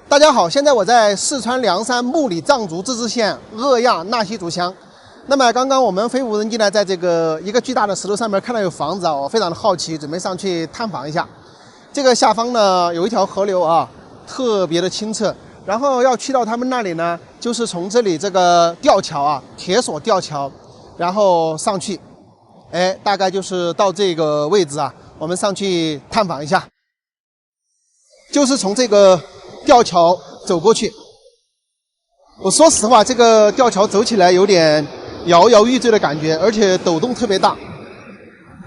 大家好，现在我在四川凉山木里藏族自治县鄂亚纳西族乡。那么刚刚我们飞无人机呢，在这个一个巨大的石头上面看到有房子啊，我非常的好奇，准备上去探访一下。这个下方呢有一条河流啊，特别的清澈。然后要去到他们那里呢，就是从这里这个吊桥啊，铁索吊桥，然后上去，大概就是到这个位置啊，我们上去探访一下。就是从这个吊桥走过去。我说实话，这个吊桥走起来有点摇摇欲坠的感觉，而且抖动特别大。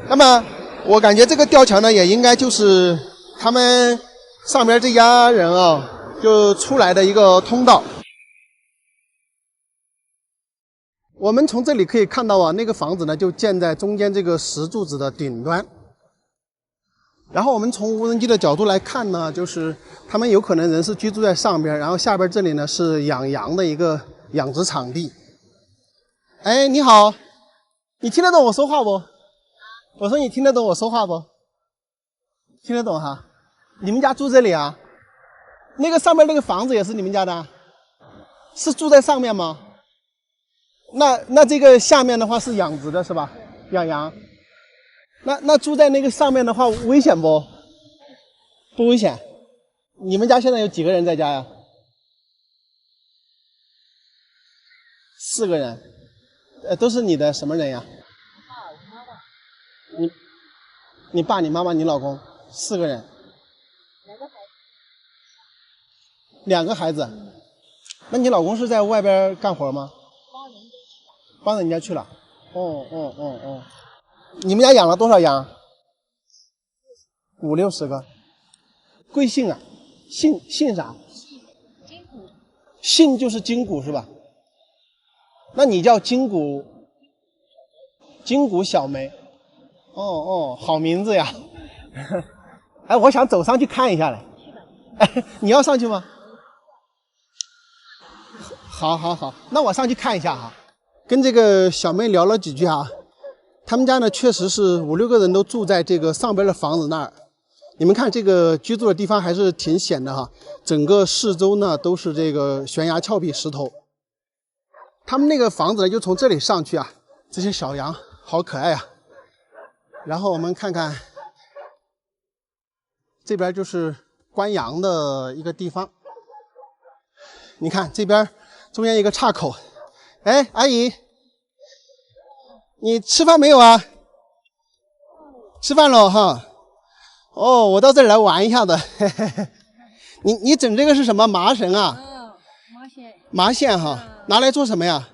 那么我感觉这个吊桥呢，也应该就是他们上边这家人啊，就出来的一个通道。我们从这里可以看到啊，那个房子呢就建在中间这个石柱子的顶端。然后我们从无人机的角度来看呢，就是他们有可能人是居住在上边，然后下边这里呢是养羊的一个养殖场地。哎，你好，你听得懂我说话不？我说你听得懂我说话不？听得懂哈？你们家住这里啊？那个上面那个房子也是你们家的？是住在上面吗？那这个下面的话是养殖的是吧？养羊。那住在那个上面的话危险不？不危险。你们家现在有几个人在家呀？4个人。都是你的什么人呀？你爸、你妈妈、你老公，4个人。2个孩子。那你老公是在外边干活吗？帮人家去了。哦。你们家养了多少羊？5、60个。贵姓啊？姓啥？金谷。姓就是金谷是吧？那你叫金谷小梅。哦，好名字呀。哎，我想走上去看一下来。哎，你要上去吗？好，那我上去看一下哈。跟这个小妹聊了几句哈。他们家呢，确实是5、6个人都住在这个上边的房子那儿。你们看这个居住的地方还是挺险的哈，整个四周呢都是这个悬崖峭壁石头。他们那个房子呢，就从这里上去啊，这些小羊好可爱啊。然后我们看看这边就是关羊的一个地方。你看这边中间一个岔口。哎，阿姨。你吃饭没有啊？吃饭了哈。哦，我到这里来玩一下的。你整这个是什么麻绳啊？麻线。麻线哈，拿来做什么呀？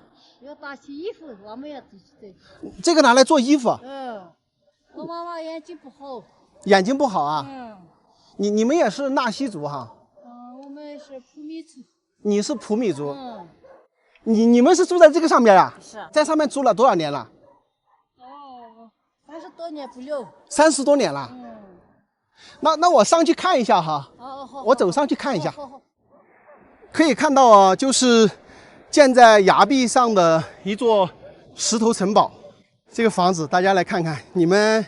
要打洗衣服，我们要自己做。这个拿来做衣服。我妈妈眼睛不好。眼睛不好啊？你们也是纳西族哈？我们是普米族。你是普米族？你们是住在这个上面啊？是。在上面住了多少年了？30多年不了。30多年了。那我上去看一下哈。好。我走上去看一下。可以看到啊，就是建在崖壁上的一座石头城堡。这个房子大家来看看，你们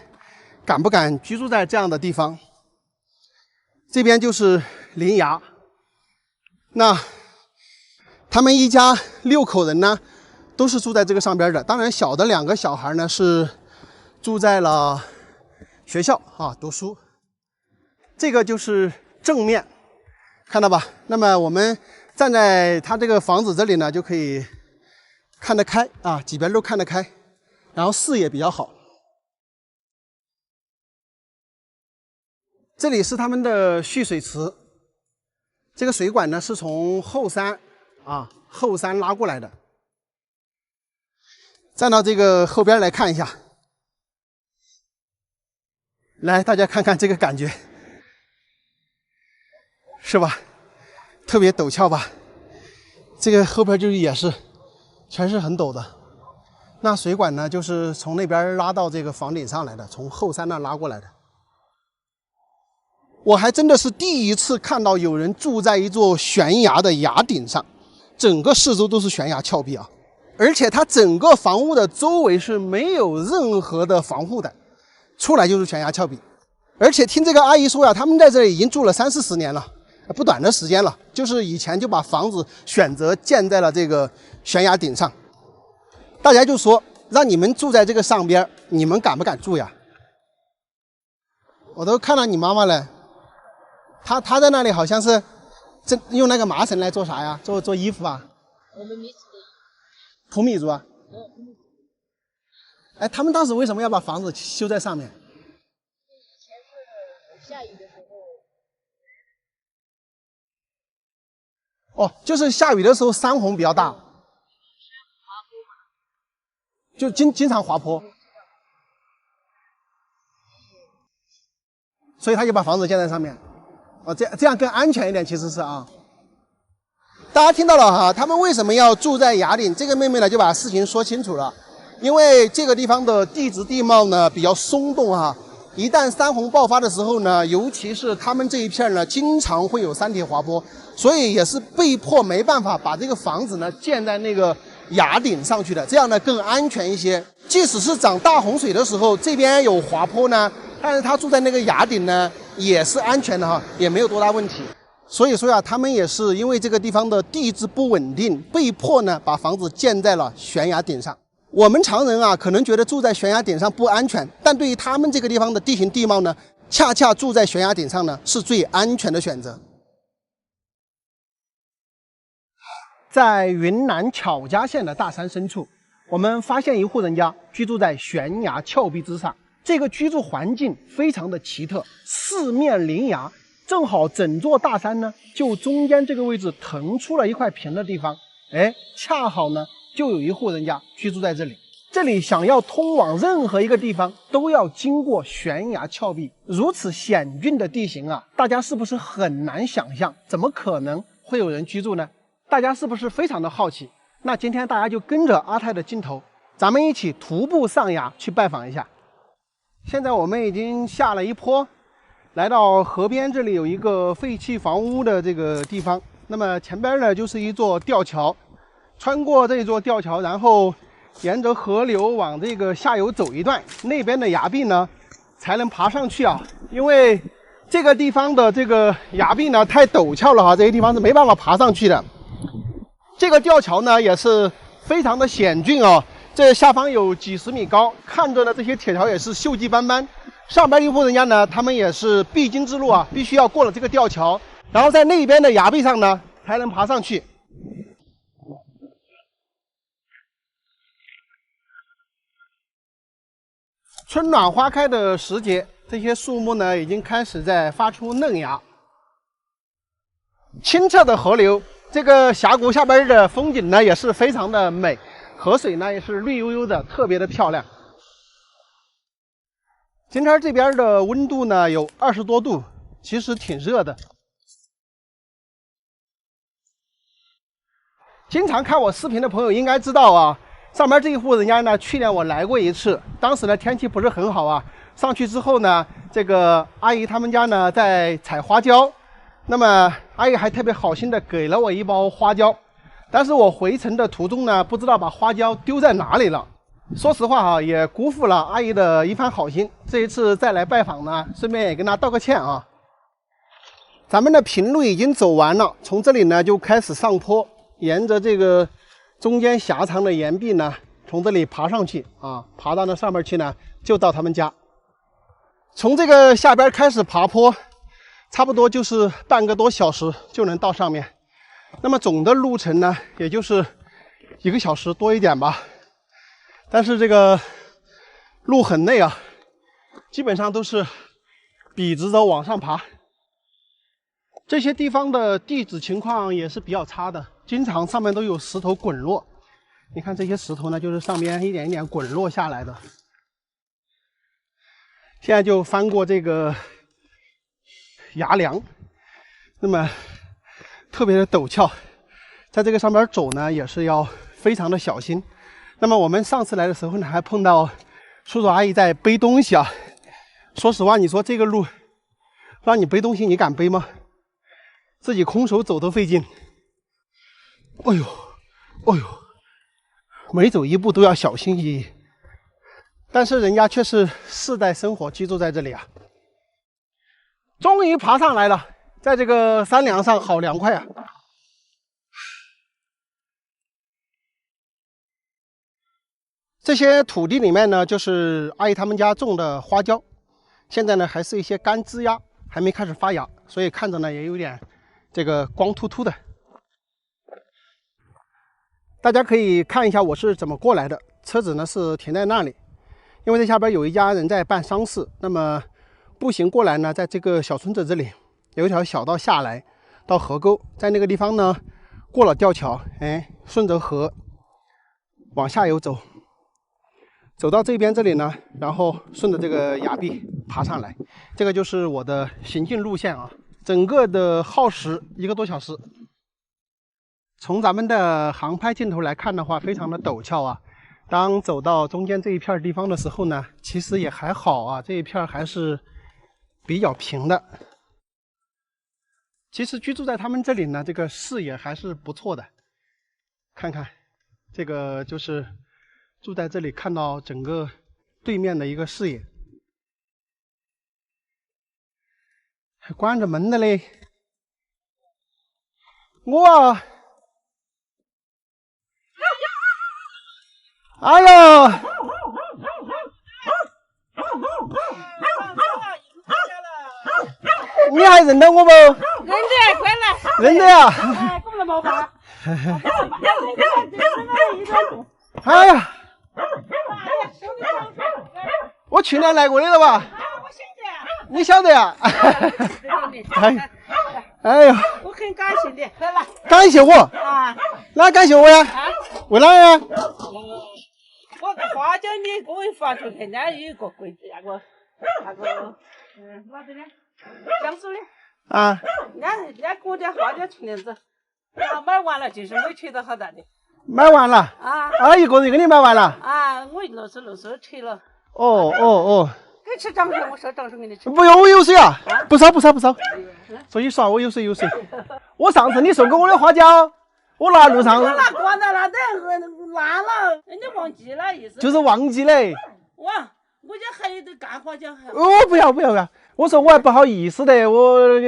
敢不敢居住在这样的地方？这边就是临崖。那他们一家6口人呢，都是住在这个上边的。当然，小的2个小孩呢是住在了学校啊读书。这个就是正面，看到吧？那么我们站在他这个房子这里呢，就可以看得开啊，几边都看得开，然后视野比较好。这里是他们的蓄水池，这个水管呢是从后山拉过来的。站到这个后边来看一下，来，大家看看这个感觉。是吧？特别陡峭吧？这个后边就是也是，全是很陡的。那水管呢，就是从那边拉到这个房顶上来的，从后山那拉过来的。我还真的是第一次看到有人住在一座悬崖的崖顶上，整个四周都是悬崖峭壁啊，而且它整个房屋的周围是没有任何的防护的，出来就是悬崖峭壁。而且听这个阿姨说呀，他们在这里已经住了30、40年了。不短的时间了，就是以前就把房子选择建在了这个悬崖顶上。大家就说让你们住在这个上边，你们敢不敢住呀？我都看到你妈妈了，她在那里好像是用那个麻绳来做啥呀？做衣服啊？我们米族的普米族啊？哎，他们当时为什么要把房子修在上面？以前是下雨的时候。哦，就是下雨的时候山洪比较大，就经常滑坡，所以他就把房子建在上面。哦，这样更安全一点，其实是啊。大家听到了哈，他们为什么要住在崖顶？这个妹妹呢就把事情说清楚了。因为这个地方的地质地貌呢比较松动哈，一旦山洪爆发的时候呢，尤其是他们这一片呢，经常会有山体滑坡，所以也是被迫没办法把这个房子呢建在那个崖顶上去的，这样呢更安全一些。即使是涨大洪水的时候，这边有滑坡呢，但是他住在那个崖顶呢，也是安全的哈，也没有多大问题。所以说呀，他们也是因为这个地方的地质不稳定，被迫呢把房子建在了悬崖顶上。我们常人啊，可能觉得住在悬崖顶上不安全，但对于他们这个地方的地形地貌呢，恰恰住在悬崖顶上呢是最安全的选择。在云南巧家县的大山深处，我们发现一户人家居住在悬崖峭壁之上，这个居住环境非常的奇特，四面临崖，正好整座大山呢就中间这个位置腾出了一块平的地方，哎，恰好呢就有一户人家居住在这里。这里想要通往任何一个地方都要经过悬崖峭壁，如此险峻的地形啊，大家是不是很难想象？怎么可能会有人居住呢？大家是不是非常的好奇？那今天大家就跟着阿泰的镜头，咱们一起徒步上崖去拜访一下。现在我们已经下了一坡，来到河边，这里有一个废弃房屋的这个地方。那么前边呢就是一座吊桥，穿过这座吊桥，然后沿着河流往这个下游走一段，那边的崖壁呢才能爬上去啊。因为这个地方的这个崖壁呢太陡峭了哈，这些地方是没办法爬上去的。这个吊桥呢也是非常的险峻啊，这下方有几十米高，看着呢这些铁条也是锈迹斑斑。上边一户人家呢，他们也是必经之路啊，必须要过了这个吊桥，然后在那边的崖壁上呢才能爬上去。春暖花开的时节，这些树木呢已经开始在发出嫩芽。清澈的河流，这个峡谷下边的风景呢也是非常的美，河水呢也是绿油油的，特别的漂亮。今天这边的温度呢有20多度，其实挺热的。经常看我视频的朋友应该知道啊，上面这一户人家呢，去年我来过一次，当时呢天气不是很好啊。上去之后呢，这个阿姨他们家呢在采花椒，那么阿姨还特别好心的给了我一包花椒，但是我回程的途中呢，不知道把花椒丢在哪里了。说实话啊，也辜负了阿姨的一番好心。这一次再来拜访呢，顺便也跟她道个歉啊。咱们的平路已经走完了，从这里呢就开始上坡，沿着这个中间狭长的岩壁呢，从这里爬上去啊，爬到那上面去呢，就到他们家。从这个下边开始爬坡，差不多就是半个多小时就能到上面。那么总的路程呢，也就是1个小时多一点吧。但是这个路很累啊，基本上都是笔直着往上爬。这些地方的地质情况也是比较差的，经常上面都有石头滚落。你看这些石头呢，就是上边一点一点滚落下来的。现在就翻过这个崖梁，那么特别的陡峭，在这个上面走呢，也是要非常的小心。那么我们上次来的时候呢，还碰到叔叔阿姨在背东西啊。说实话，你说这个路让你背东西，你敢背吗？自己空手走都费劲。哎呦，哎呦，每走一步都要小心翼翼。但是人家却是世代生活居住在这里啊。终于爬上来了，在这个山梁上好凉快啊！这些土地里面呢，就是阿姨他们家种的花椒，现在呢还是一些干枝丫，还没开始发芽，所以看着呢也有点这个光秃秃的。大家可以看一下我是怎么过来的，车子呢是停在那里，因为这下边有一家人在办丧事，那么步行过来呢，在这个小村子这里有一条小道下来到河沟，在那个地方呢过了吊桥，顺着河往下游走。走到这边这里呢，然后顺着这个崖壁爬上来，这个就是我的行进路线啊。整个的耗时1个多小时。从咱们的航拍镜头来看的话，非常的陡峭啊。当走到中间这一片地方的时候呢，其实也还好啊，这一片还是比较平的。其实居住在他们这里呢，这个视野还是不错的。看看，这个就是住在这里看到整个对面的一个视野，还关着门的嘞。我，哎呦，你还认得我不？认得，快来！认得呀！哎，过来毛吧。哎呀，我去年来过的了吧？你晓得呀？哎呀，我很感谢你，快来！感谢我啊？哪感谢我呀？为哪呀？我花椒你给我发出去，人家有一个柜子，那个啥子呢？江苏的啊，人家给我点花椒青莲子，买完了就是没吃到好大的。买完了啊？阿姨个人给你买完了？啊，我露水吃了。哦。给吃掌水，我烧掌水给你吃。不用，我有水啊，不烧。所以说我有水。我上次你送给我的花椒，我拿路上。我拿挂在那等烂了，人家忘记了意思。就是忘记嘞。哇，我家还有点干花椒还。不要！我说我还不好意思的，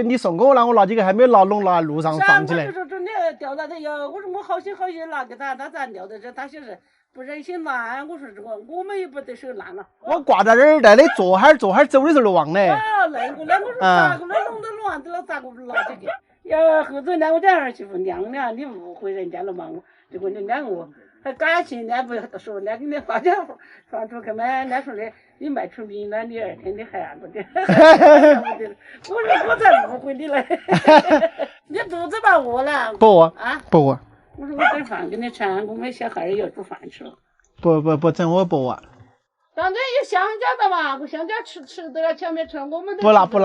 你送给我了，我拿几个还没拿拢，拿路上放起来。我就说真的掉那里呀，我说我好心拿给他，他咋掉在这？他就是不忍心烂。我说这个我们也不得手烂了。我挂在这儿，在那坐哈儿走的时候都忘了。啊，那个呢？我说咋个了？弄得乱的了，咋个不拿这个？呀，后头呢，我家儿媳妇娘呢，你误会人家了嘛？结果你两个还感情呢，不说呢，给你花椒放出去嘛？人说的你卖出名了，你2天你还按不得。我说我才误会你嘞。你肚子吧饿了？不饿啊？不饿。我说我整饭给你吃，我们小孩儿要煮饭吃了。不整，我不饿。当然有香蕉的嘛，我香蕉吃得了，前面吃，我们不拿，拿出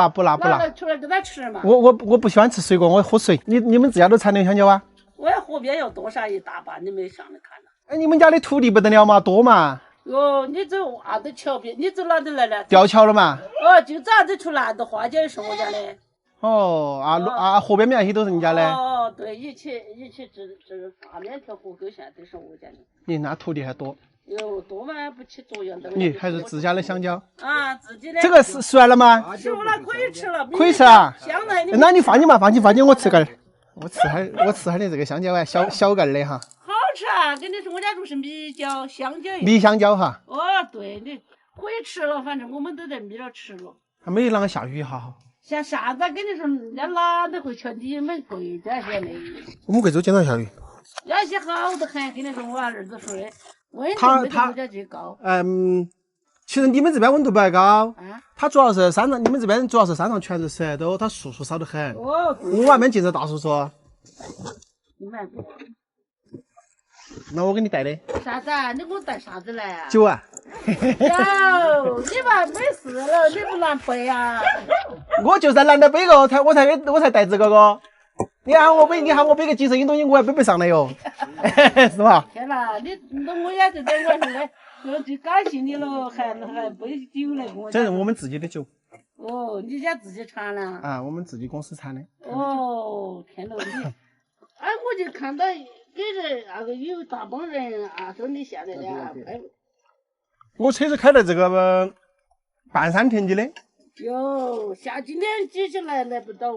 来给他吃嘛。我不喜欢吃水果，我喝水。你们自家都产的香蕉啊？我要河边有多少一大把，你没上来看了？哎，你们家的土地不得了嘛，多嘛？哟，你走娃子桥边，你走哪里来了？吊桥了嘛？就咋子出来的花椒是我家的。河边面那些都是人家的。哦，对，一起这大面条河沟线都是我家的。你那土地还多？哟，多嘛不起作用的。你还是自家的香蕉啊，自己的。这个是熟了吗？熟了，可以吃了。可以吃啊？香的。那你放进我吃根儿。我吃下的这个香蕉啊，小根的哈。好吃啊！跟你说，我家就是米椒、香蕉。米香蕉哈。哦，对，你可以吃了，反正我们都在米了吃了。还没啷个下雨哈。下啥子？跟你说，人家哪都会瞧你们贵点些的。我们贵州经常下雨。那些好得很，跟你说，我儿子说的，温度没得我家最高。其实你们这边温度不还高。啊。它主要是山上，你们这边主要是山上全是石头，它树少得很。哦。我外面尽是大树树。你买不？那我给你带的。啥子啊？你给我带啥子来啊？酒啊。哟，你嘛没事了，你不难背啊？我就是懒得背个，我才带这个个。你喊我背个几十斤东西，我还背不上来哟，是吧？天哪，我也是在我是我就感谢你了，还背酒来给我。这是我们自己的酒。哦，你家自己产了？啊，我们自己公司产的。哦，天哪，你，我就看到给人那个有大帮人啊，说你现在的我车子开在这个半山田里的。哟，今天挤起来不到。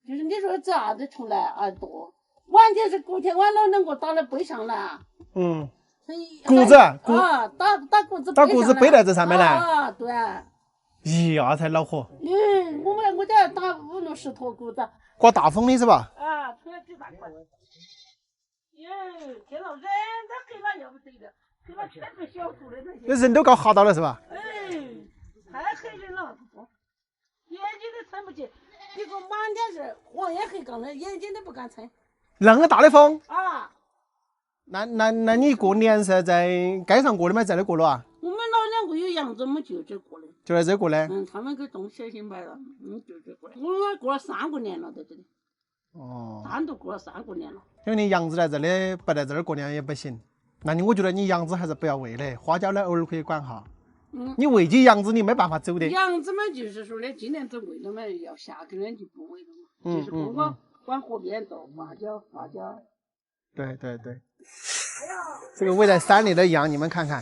就是你说这啥子出来啊多，完全是昨天我老能给我打到背上了。嗯，谷子啊，打谷子，把谷子背在这上面来。啊，对。咦，那才恼火。我家打5、60坨谷子。刮大风的是吧？啊，出来几大块。哟，天呐，人这黑了要不得的，黑了全是小树的那些。那人都搞哈到了是吧？哎，太黑人了，眼睛都撑不起。结果满天是黄眼黑杠的，眼睛都不敢撑。那么大的风啊！那你过年是在街上过的吗？在哪过了啊？我们老2个有羊子，我们就这过的。就在这过的。他们给种小心摆了，就这过的。我过了3个年了，在这里。哦。单独过了3个年了。因为你羊子在这里，不在这儿过年也不行。那我觉得你羊子还是不要喂的，花椒呢偶尔可以管哈。你喂起羊子你没办法走的。羊子嘛，就是说的今年子喂了嘛，要夏天呢就不喂了嘛。就是不光往河边走，花椒。对。这个喂在山里的羊，你们看看，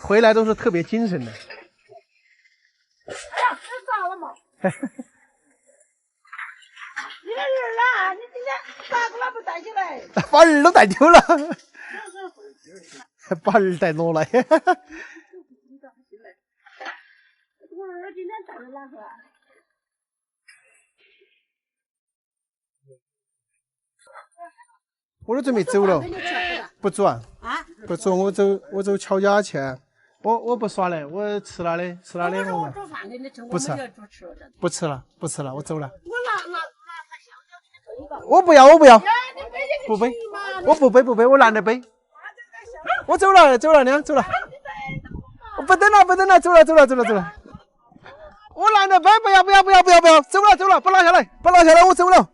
回来都是特别精神的。哎呀，这咋了嘛？你的人啊，你今天咋个了不带起来？把人都带丢了，把人带落了。我儿今天带的哪个？我都准备走了，不走啊？不走，我走乔家去。我不耍了，我吃了的。我们不吃了，我走了。我不要，不背，我不背，我懒得背。我走了，娘走了。我不等了，走了。我懒得背，不要，走了，不拿下来，我走了。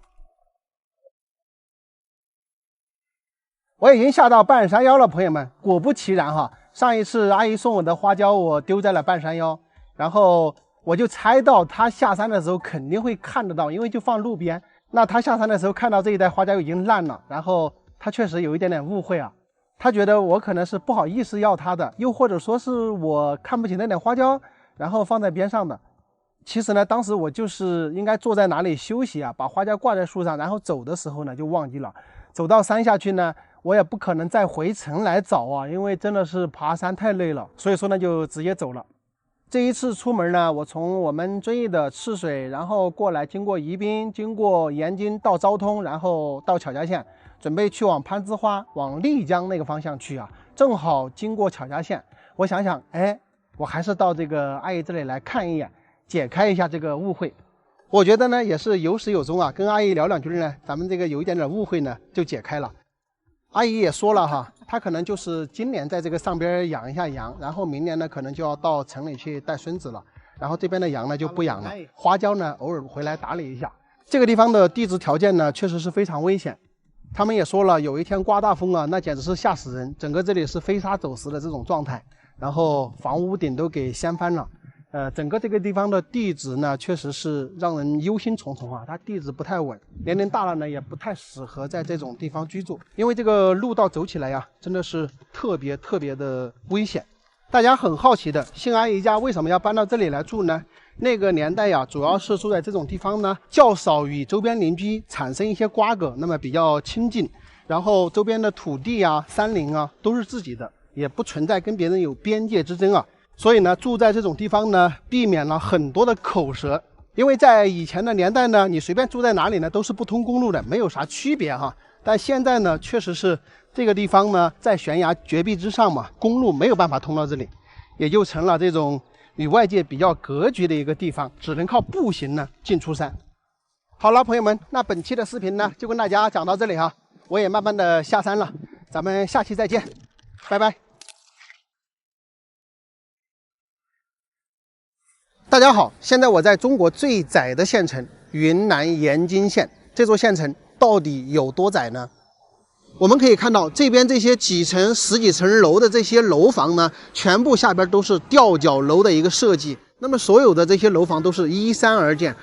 我已经下到半山腰了，朋友们，果不其然哈，上一次阿姨送我的花椒我丢在了半山腰，然后我就猜到她下山的时候肯定会看得到，因为就放路边。那她下山的时候看到这一袋花椒已经烂了，然后她确实有一点点误会啊，她觉得我可能是不好意思要她的，又或者说是我看不起那点花椒，然后放在边上的。其实呢，当时我就是应该坐在哪里休息啊，把花椒挂在树上，然后走的时候呢就忘记了。走到山下去呢，我也不可能再回城来找啊，因为真的是爬山太累了，所以说呢就直接走了。这一次出门呢，我从我们遵义的赤水，然后过来经过宜宾，经过延津到昭通，然后到巧家县，准备去往攀枝花，往丽江那个方向去啊，正好经过巧家县。我想想，哎，我还是到这个阿姨这里来看一眼，解开一下这个误会。我觉得呢也是有始有终啊，跟阿姨聊两句呢，咱们这个有一点点误会呢就解开了。阿姨也说了哈，她可能就是今年在这个上边养一下羊，然后明年呢可能就要到城里去带孙子了，然后这边的羊呢就不养了，花椒呢偶尔回来打理一下。这个地方的地质条件呢确实是非常危险，他们也说了，有一天刮大风啊，那简直是吓死人，整个这里是飞沙走石的这种状态，然后房屋顶都给掀翻了。整个这个地方的地质呢，确实是让人忧心忡忡啊。它地质不太稳，年龄大了呢，也不太适合在这种地方居住，因为这个路道走起来呀，真的是特别的危险。大家很好奇的，杏阿姨家为什么要搬到这里来住呢？那个年代呀，主要是住在这种地方呢，较少与周边邻居产生一些瓜葛，那么比较亲近，然后周边的土地啊、山林啊都是自己的，也不存在跟别人有边界之争啊。所以呢，住在这种地方呢，避免了很多的口舌。因为在以前的年代呢，你随便住在哪里呢，都是不通公路的，没有啥区别哈。但现在呢，确实是这个地方呢，在悬崖绝壁之上嘛，公路没有办法通到这里，也就成了这种与外界比较隔绝的一个地方，只能靠步行呢进出山。好了，朋友们，那本期的视频呢，就跟大家讲到这里哈，我也慢慢的下山了，咱们下期再见，拜拜。大家好，现在我在中国最窄的县城云南延津县，这座县城到底有多窄呢？我们可以看到这边这些几层、十几层楼的这些楼房呢，全部下边都是吊脚楼的一个设计。那么所有的这些楼房都是依山而建。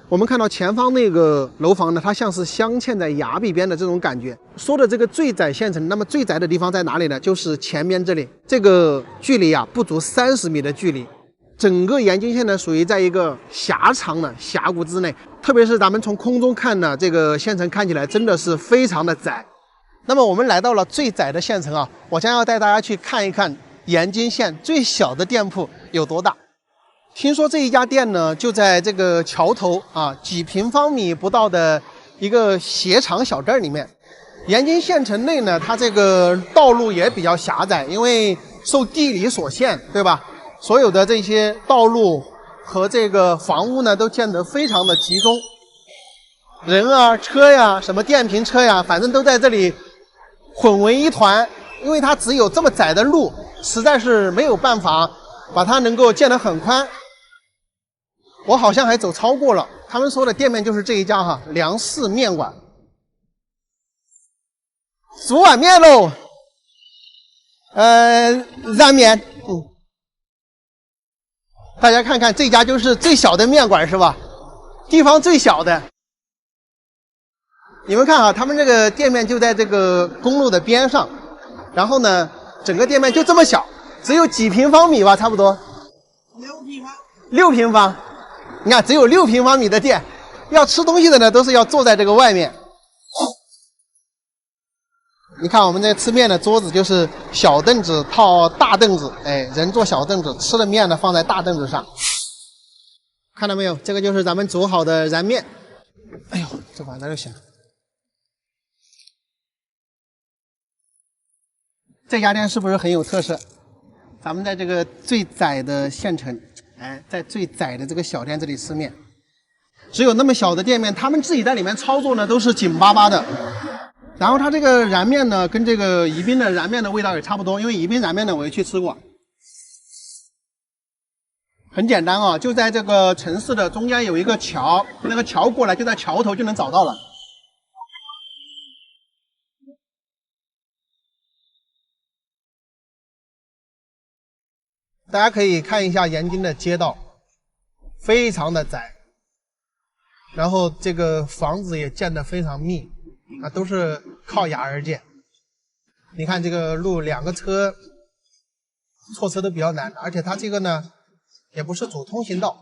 我们看到前方那个楼房呢，它像是镶嵌在崖壁边的这种感觉。说的这个最窄县城，那么最窄的地方在哪里呢？就是前面这里，这个距离啊不足30米的距离。整个盐津县呢属于在一个狭长的峡谷之内，特别是咱们从空中看呢，这个县城看起来真的是非常的窄。那么我们来到了最窄的县城啊，我将要带大家去看一看盐津县最小的店铺有多大。听说这一家店呢就在这个桥头啊，几平方米不到的一个斜长小镇里面。盐津县城内呢，它这个道路也比较狭窄，因为受地理所限，对吧？所有的这些道路和这个房屋呢，都建得非常的集中，人啊、车呀、什么电瓶车呀，反正都在这里混为一团。因为它只有这么窄的路，实在是没有办法把它能够建得很宽。我好像还走超过了，他们说的店面就是这一家哈，梁氏面馆。煮碗面喽，燃面，大家看看这家就是最小的面馆是吧？地方最小的。你们看啊，他们这个店面就在这个公路的边上，然后呢，整个店面就这么小，只有几平方米吧，差不多。6平方。6平方，你看只有6平方米的店，要吃东西的呢，都是要坐在这个外面。你看我们这吃面的桌子就是小凳子套大凳子，哎，人坐小凳子，吃的面呢放在大凳子上。看到没有？这个就是咱们煮好的燃面。哎呦，这碗在这响。这家店是不是很有特色？咱们在这个最窄的县城，哎，在最窄的这个小店这里吃面，只有那么小的店面，他们自己在里面操作呢都是紧巴巴的。然后它这个燃面呢，跟这个宜宾的燃面的味道也差不多，因为宜宾燃面呢我也去吃过。很简单啊，就在这个城市的中间有一个桥，那个桥过来就在桥头就能找到了。大家可以看一下盐津的街道，非常的窄，然后这个房子也建得非常密。啊，都是靠崖而建。你看这个路，两个车错车都比较难，而且它这个呢也不是主通行道。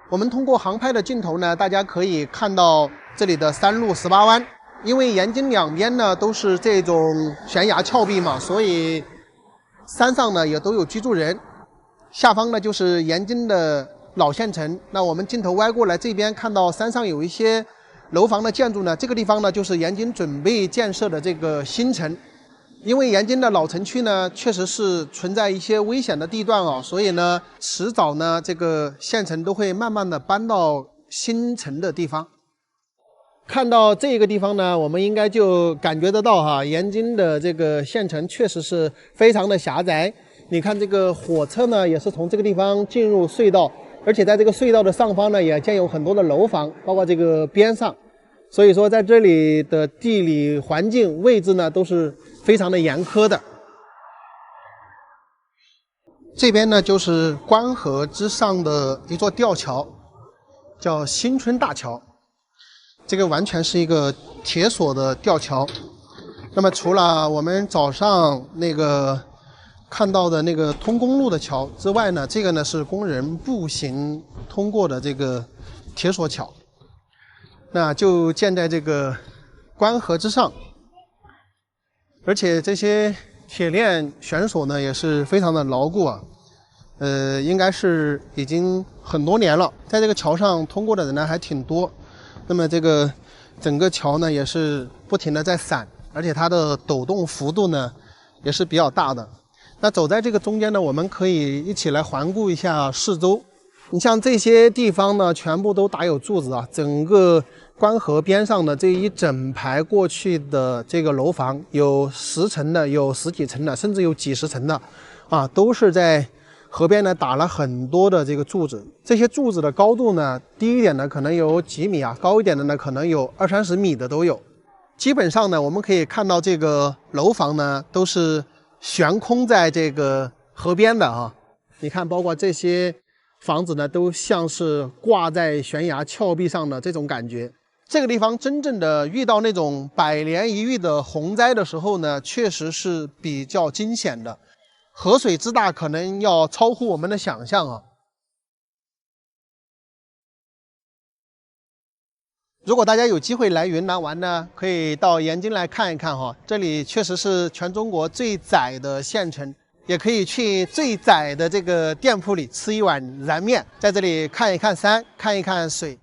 我们通过航拍的镜头呢，大家可以看到这里的3路18弯。因为盐津两边呢都是这种悬崖峭壁嘛，所以山上呢也都有居住人，下方呢就是盐津的老县城。那我们镜头歪过来，这边看到山上有一些楼房的建筑呢，这个地方呢就是盐津准备建设的这个新城。因为盐津的老城区呢确实是存在一些危险的地段啊，所以呢迟早呢这个县城都会慢慢的搬到新城的地方。看到这个地方呢，我们应该就感觉得到哈，盐津的这个县城确实是非常的狭窄。你看这个火车呢，也是从这个地方进入隧道，而且在这个隧道的上方呢，也建有很多的楼房，包括这个边上。所以说，在这里的地理环境位置呢，都是非常的严苛的。这边呢，就是关河之上的一座吊桥，叫新村大桥。这个完全是一个铁索的吊桥。那么除了我们早上那个看到的那个通公路的桥之外呢，这个呢是工人步行通过的这个铁索桥。那就建在这个关河之上，而且这些铁链悬索呢也是非常的牢固啊。应该是已经很多年了，在这个桥上通过的人呢还挺多。那么这个整个桥呢也是不停的在闪，而且它的抖动幅度呢也是比较大的。那走在这个中间呢，我们可以一起来环顾一下四周。你像这些地方呢，全部都打有柱子啊，整个关河边上的这一整排过去的这个楼房，有10层的，有10几层的，甚至有几十层的，啊，都是在河边呢打了很多的这个柱子。这些柱子的高度呢，低一点的可能有几米啊，高一点的呢可能有20-30米的都有。基本上呢，我们可以看到这个楼房呢都是悬空在这个河边的啊。你看，包括这些房子呢，都像是挂在悬崖峭壁上的这种感觉。这个地方真正的遇到那种百年一遇的洪灾的时候呢，确实是比较惊险的，河水之大可能要超乎我们的想象啊。如果大家有机会来云南玩呢，可以到盐津来看一看哈，这里确实是全中国最窄的县城，也可以去最窄的这个店铺里吃一碗燃面，在这里看一看山，看一看水。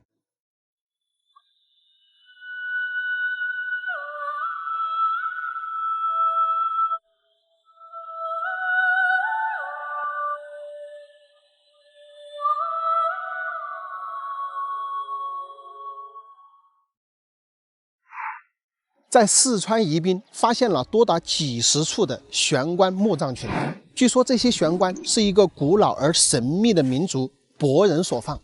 在四川宜宾发现了多达几十处的悬棺墓葬群，据说这些悬棺是一个古老而神秘的民族博人所放。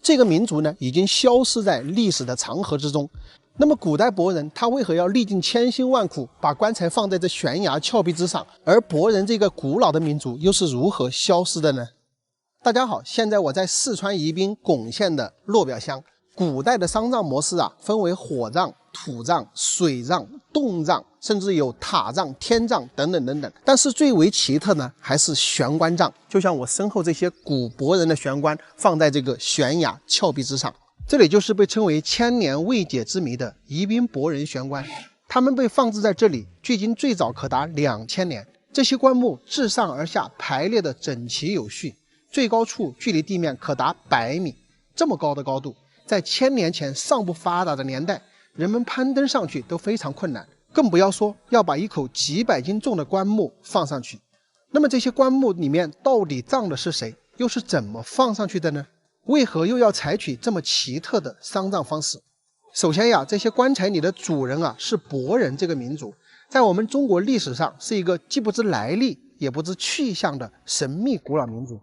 这个民族呢，已经消失在历史的长河之中。那么古代博人他为何要历尽千辛万苦把棺材放在这悬崖峭壁之上？而博人这个古老的民族又是如何消失的呢？大家好，现在我在四川宜宾珙县的落表乡。古代的丧葬模式啊，分为火葬、土葬、水葬、洞葬，甚至有塔葬、天葬等等等等。但是最为奇特呢，还是悬棺葬。就像我身后这些古博人的悬棺放在这个悬崖峭壁之上，这里就是被称为千年未解之谜的宜宾博人悬棺。他们被放置在这里，距今最早可达2000年。这些棺木自上而下排列的整齐有序，最高处距离地面可达100米。这么高的高度，在1000年前尚不发达的年代，人们攀登上去都非常困难，更不要说要把一口几百斤重的棺木放上去。那么这些棺木里面到底葬的是谁，又是怎么放上去的呢？为何又要采取这么奇特的丧葬方式？首先呀，这些棺材里的主人啊是博人这个民族，在我们中国历史上是一个既不知来历也不知去向的神秘古老民族。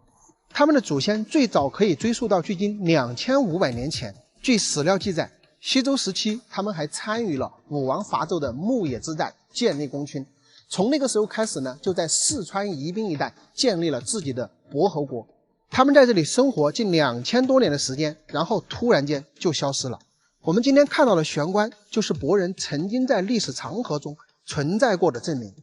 他们的祖先最早可以追溯到距今2500年前。据史料记载，西周时期他们还参与了武王伐纣的牧野之战，建立功勋。从那个时候开始呢，就在四川宜宾一带建立了自己的伯侯国。他们在这里生活近2000多年的时间，然后突然间就消失了。我们今天看到的悬棺，就是博人曾经在历史长河中存在过的证明。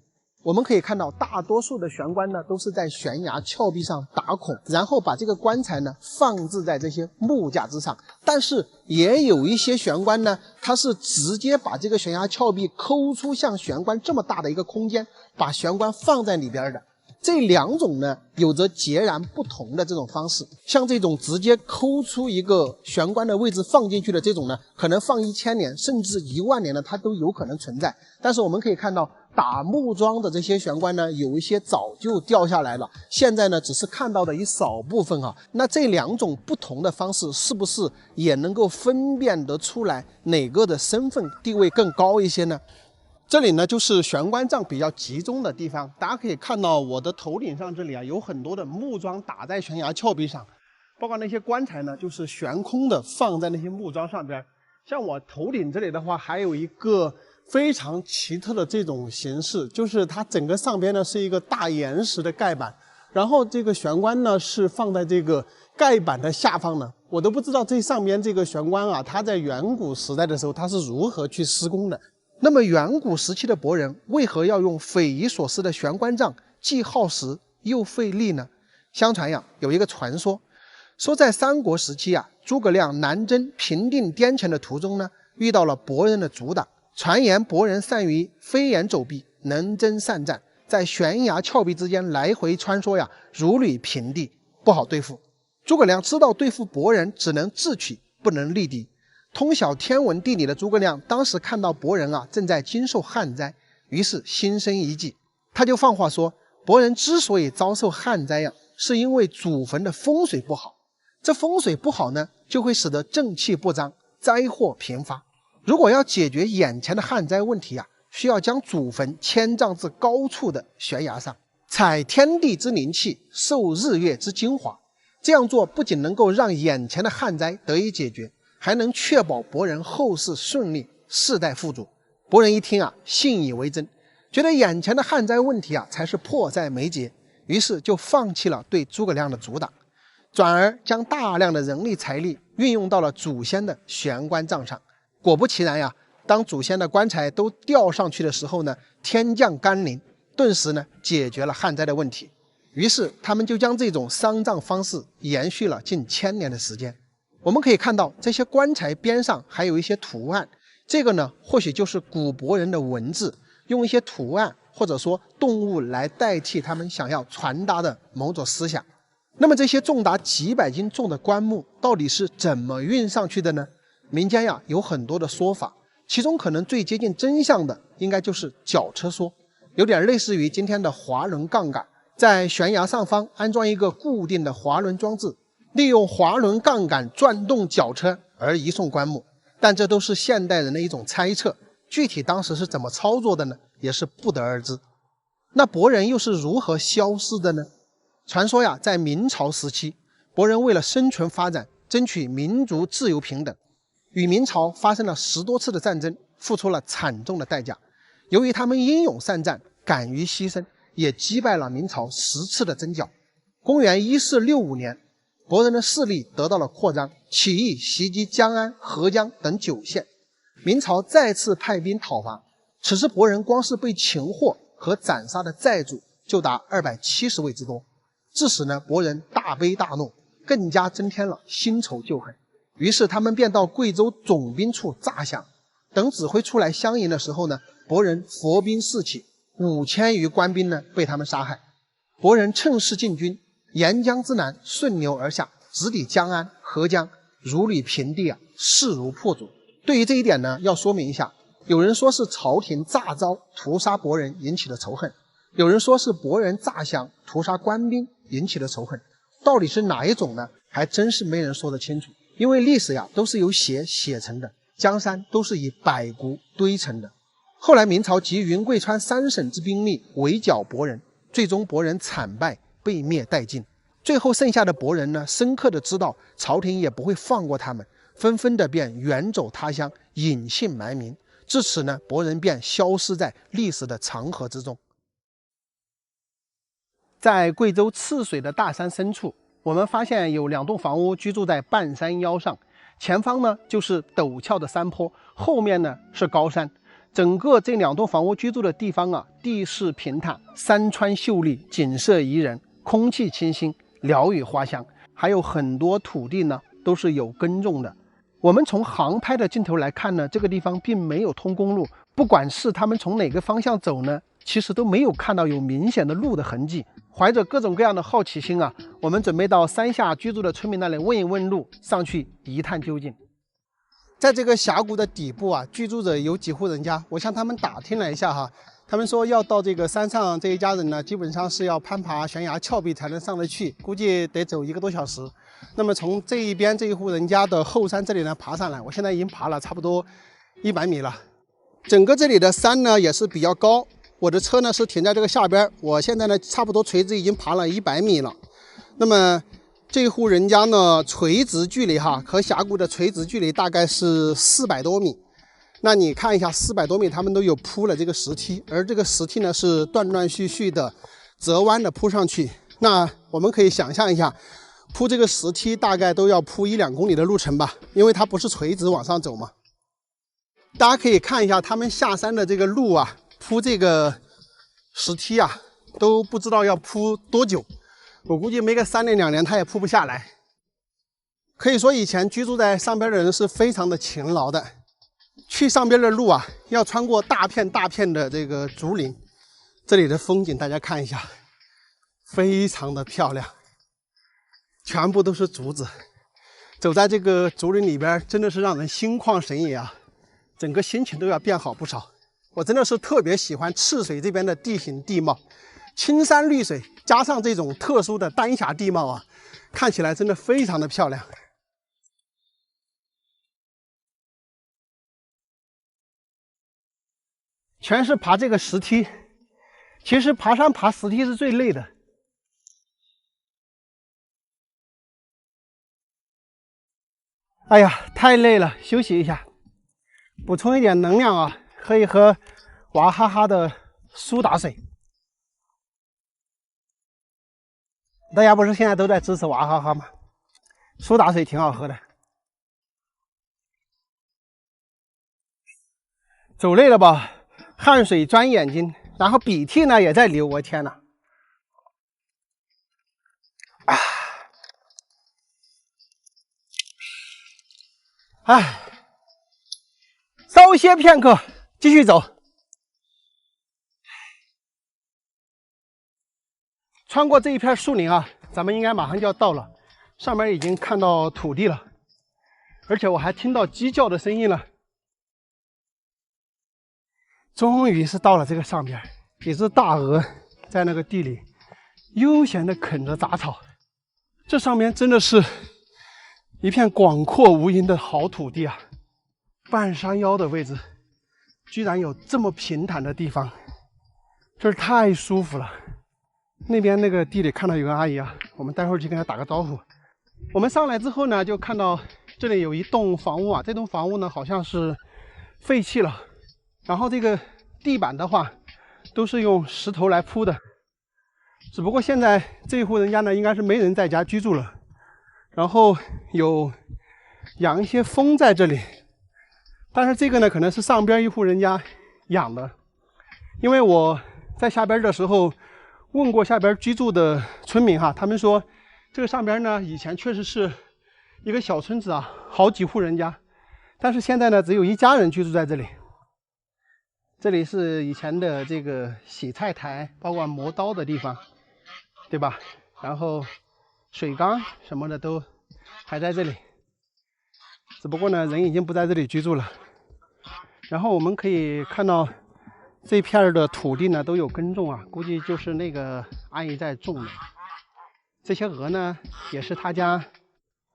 我们可以看到，大多数的悬棺呢，都是在悬崖峭壁上打孔，然后把这个棺材呢放置在这些木架之上。但是也有一些悬棺呢，它是直接把这个悬崖峭壁抠出像悬棺这么大的一个空间，把悬棺放在里边的。这两种呢，有着截然不同的这种方式。像这种直接抠出一个悬棺的位置放进去的这种呢，可能放1000年甚至10000年的它都有可能存在。但是我们可以看到，打木桩的这些悬棺呢，有一些早就掉下来了，现在呢只是看到的一少部分啊。那这两种不同的方式，是不是也能够分辨得出来哪个的身份地位更高一些呢？这里呢就是悬棺葬比较集中的地方，大家可以看到我的头顶上这里啊，有很多的木桩打在悬崖峭壁上，包括那些棺材呢，就是悬空的放在那些木桩上边。像我头顶这里的话，还有一个非常奇特的这种形式，就是它整个上边呢是一个大岩石的盖板，然后这个悬棺呢是放在这个盖板的下方呢。我都不知道这上边这个悬棺啊，它在远古时代的时候它是如何去施工的。那么远古时期的博人为何要用匪夷所思的悬棺葬，既耗时又费力呢？相传呀，有一个传说，说在三国时期啊，诸葛亮南征平定滇黔的途中呢，遇到了博人的阻挡。传言博人善于飞檐走壁，能征善战，在悬崖峭壁之间来回穿梭呀，如履平地，不好对付。诸葛亮知道对付博人只能智取，不能力敌。通晓天文地理的诸葛亮，当时看到博人啊正在经受旱灾，于是心生一计，他就放话说，博人之所以遭受旱灾呀，是因为祖坟的风水不好。这风水不好呢，就会使得正气不彰，灾祸频发。如果要解决眼前的旱灾问题啊，需要将祖坟迁葬至高处的悬崖上，采天地之灵气，受日月之精华。这样做不仅能够让眼前的旱灾得以解决，还能确保博人后世顺利，世代富足。博人一听啊，信以为真，觉得眼前的旱灾问题啊才是迫在眉睫，于是就放弃了对诸葛亮的阻挡，转而将大量的人力财力运用到了祖先的悬棺葬上。果不其然呀，当祖先的棺材都吊上去的时候呢，天降甘霖，顿时呢解决了旱灾的问题。于是他们就将这种丧葬方式延续了近1000年的时间。我们可以看到这些棺材边上还有一些图案，这个呢或许就是古柏人的文字，用一些图案或者说动物来代替他们想要传达的某种思想。那么这些重达几百斤重的棺木到底是怎么运上去的呢？民间呀有很多的说法，其中可能最接近真相的应该就是绞车说，有点类似于今天的滑轮杠杆，在悬崖上方安装一个固定的滑轮装置，利用滑轮杠杆转动绞车而移送棺木。但这都是现代人的一种猜测，具体当时是怎么操作的呢，也是不得而知。那柏人又是如何消失的呢？传说呀，在明朝时期，柏人为了生存发展，争取民族自由平等，与明朝发生了10多次的战争，付出了惨重的代价。由于他们英勇善战，敢于牺牲，也击败了明朝10次的征剿。公元1465年，柏人的势力得到了扩张，起义袭击江安、合江等9县。明朝再次派兵讨伐，此时柏人光是被擒获和斩杀的寨主就达270位之多。致使呢，柏人大悲大怒，更加增添了新仇旧恨。于是他们便到贵州总兵处诈降。等指挥出来相迎的时候呢，柏人佛兵四起，5000余官兵呢被他们杀害。柏人趁势进军，沿江之南顺流而下，直抵江安、合江，如履平地啊，势如破竹。对于这一点呢，要说明一下，有人说是朝廷诈招屠杀柏人引起的仇恨，有人说是柏人诈降屠杀官兵引起的仇恨，到底是哪一种呢？还真是没人说得清楚。因为历史呀都是由血写成的，江山都是以百骨堆成的。后来明朝集云贵川3省之兵力围剿柏人，最终柏人惨败，被灭殆尽。最后剩下的柏人呢，深刻的知道朝廷也不会放过他们，纷纷的便远走他乡，隐姓埋名。至此呢，柏人便消失在历史的长河之中。在贵州赤水的大山深处，我们发现有2栋房屋居住在半山腰上，前方呢就是陡峭的山坡，后面呢是高山。整个这2栋房屋居住的地方啊，地势平坦，山川秀丽，景色宜人，空气清新，鸟语花香，还有很多土地呢都是有耕种的。我们从航拍的镜头来看呢，这个地方并没有通公路，不管是他们从哪个方向走呢，其实都没有看到有明显的路的痕迹。怀着各种各样的好奇心啊，我们准备到山下居住的村民那里问一问路，上去一探究竟。在这个峡谷的底部啊，居住着有几户人家，我向他们打听了一下哈，他们说要到这个山上，这一家人呢，基本上是要攀爬悬崖峭壁才能上得去，估计得走1个多小时。那么从这一边这一户人家的后山这里呢爬上来，我现在已经爬了差不多100米了。整个这里的山呢也是比较高，我的车呢是停在这个下边，我现在呢差不多垂直已经爬了100米了。那么这一户人家呢，垂直距离和峡谷的垂直距离大概是400多米。那你看一下400多米，他们都有铺了这个石梯，而这个石梯呢是断断续续的折弯的铺上去。那我们可以想象一下，铺这个石梯大概都要铺1-2公里的路程吧，因为它不是垂直往上走嘛。大家可以看一下他们下山的这个路啊，铺这个石梯啊，都不知道要铺多久。我估计没个3年2年他也铺不下来。可以说以前居住在上边的人是非常的勤劳的。去上边的路啊，要穿过大片大片的这个竹林。这里的风景大家看一下，非常的漂亮，全部都是竹子。走在这个竹林里边，真的是让人心旷神怡啊，整个心情都要变好不少。我真的是特别喜欢赤水这边的地形地貌，青山绿水加上这种特殊的丹霞地貌啊，看起来真的非常的漂亮。全是爬这个石梯，其实爬山爬石梯是最累的。哎呀，太累了，休息一下，补充一点能量啊，喝一喝娃哈哈的苏打水。大家不是现在都在支持娃哈哈吗？苏打水挺好喝的。走累了吧？汗水钻眼睛，然后鼻涕呢也在流，我天哪！唉，稍歇片刻，继续走。穿过这一片树林啊，咱们应该马上就要到了。上面已经看到土地了，而且我还听到鸡叫的声音了。终于是到了这个上边，一只大鹅在那个地里悠闲地啃着杂草。这上面真的是一片广阔无垠的好土地啊！半山腰的位置，居然有这么平坦的地方，这儿太舒服了。那边那个地里看到有个阿姨啊，我们待会儿去跟她打个招呼。我们上来之后呢，就看到这里有一栋房屋啊，这栋房屋呢好像是废弃了。然后这个地板的话，都是用石头来铺的。只不过现在这一户人家呢，应该是没人在家居住了。然后有养一些蜂在这里，但是这个呢，可能是上边一户人家养的。因为我在下边的时候问过下边居住的村民哈，他们说这个上边呢，以前确实是一个小村子啊，好几户人家，但是现在呢，只有一家人居住在这里。这里是以前的这个洗菜台，包括磨刀的地方，对吧？然后水缸什么的都还在这里，只不过呢，人已经不在这里居住了。然后我们可以看到这片的土地呢都有耕种啊，估计就是那个阿姨在种的。这些鹅呢也是他家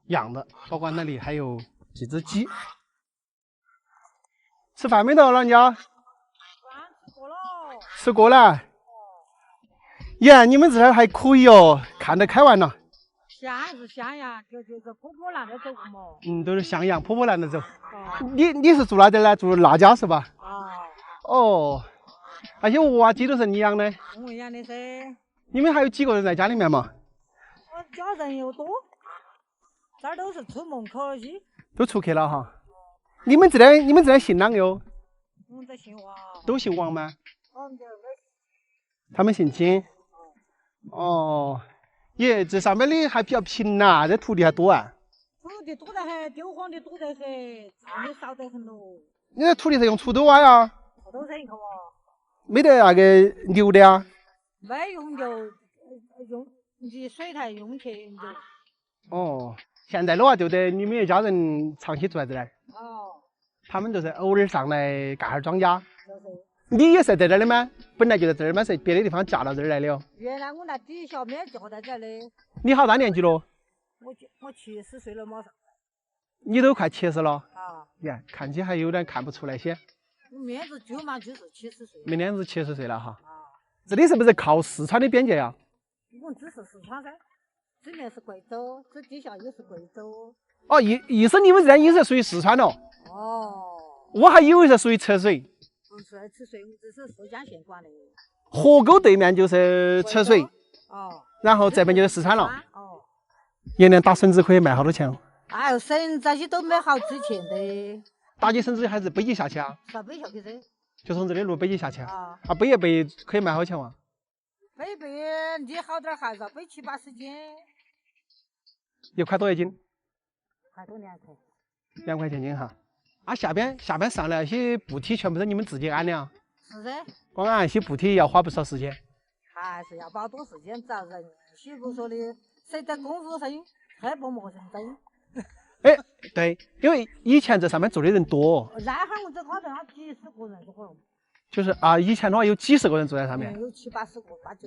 养的，包括那里还有几只鸡。吃饭没到，老人家？吃过了。耶，你们这儿还可以哦，看得开完了。香是香呀，就是破破烂的走嘛。都是像样，破破烂的走。你是住哪点呢？住那家是吧？哦，那些娃鸡都是你养的？我养的噻。你们还有几个人在家里面嘛？我家人又多，这儿都是出门口去。都出去了哈。你们这边姓哪个哟？我们这姓王。都姓王吗？我们这儿他们姓金。哦，耶，这上面的还比较平呐，这土地还多啊。土地多得很，丢荒的多得很，种的少得很喽。你这土地是用锄头挖呀？锄头噻，一口啊。没得那个牛的呀？没用就用你水台用去就。哦，现在的话就得你们一家人长期住在这儿。哦。他们就是偶尔上来干下庄稼。就是。你也是在这儿的吗？本来就在这儿吗？是别的地方嫁到这儿来的哦？原来我那底下面嫁在这儿的。你好大年纪了？我70岁了马上。你都快70了。啊。呀，看起还有点看不出来些。我面子就嘛就是70岁。明年是70岁了哈。啊。这里是不是靠四川的边界呀？我们只是四川噻，这面是贵州，这底下也是贵州。哦，意思你们这边也是属于四川了？哦。我还以为是属于赤水。不是赤水，我们这是沱江县管的。河沟对面就是赤水。哦。然后这边就是四川了。哦。一年打绳子可以卖好多钱哦？哎呦，绳这些都没好值钱的。打起绳子还是背起下去啊？是背下去噻。就从这里路背起下去啊？啊，背一背可以卖好钱嘛？背你好点还是要背7、80斤。1块多一斤。块多2块。2块钱斤哈。啊，下边上来那些步梯全部是你们自己安的啊？是噻。光安那些步梯要花不少时间。还是要花多时间找人，媳妇说的，谁得功夫深，黑不陌生真。哎，对，因为以前这上面住的人多。那会儿我这好像几十个人这会儿。就是啊，以前的话有几十个人住在上面。有7、80个，8、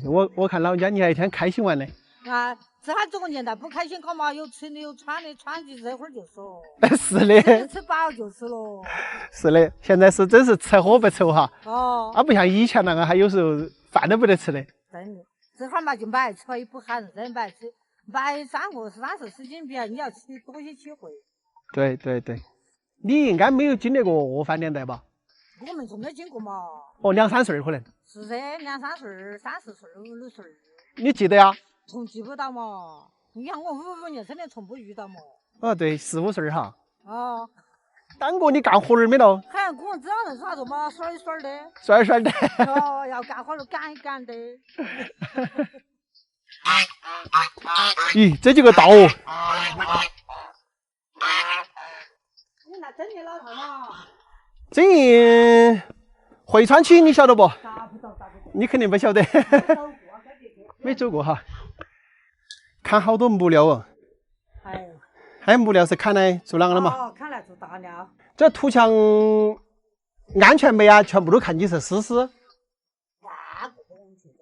90个。我看老人家你还一天开心完的。啊，这还这个年代不开心干嘛？有吃的有穿的，穿的这会儿就说。是的。吃饱就是咯。是的，现在是真是吃喝不愁哈。哦。啊，不像以前那个，还有时候饭都不得吃的。真的，这会儿嘛就买吃，也不喊人买吃，买3个30、40斤比你要吃多些机会。对对对，你应该没有经历过饿饭年代吧？我们从没经过嘛。哦，2、3岁可能。是噻，2、3岁、30岁、50岁。你记得呀？从记不到嘛，你看我55年生的，从不遇到嘛。哦，对，4、5岁哈。哦。当过你干活儿没咯？喊工资让人啥子嘛，甩甩的。甩甩的。哦，要干活儿干一干的。咦，这几个道哦。你那整你老汉嘛？整营汇川区你晓得不？咋不着？你肯定不晓得。没走过哈。看好多木料哦。哎。还有木料是砍来做啷个的嘛？哦，砍来做大料。这土墙安全没啊？全部都看你是湿湿。那个不问题的。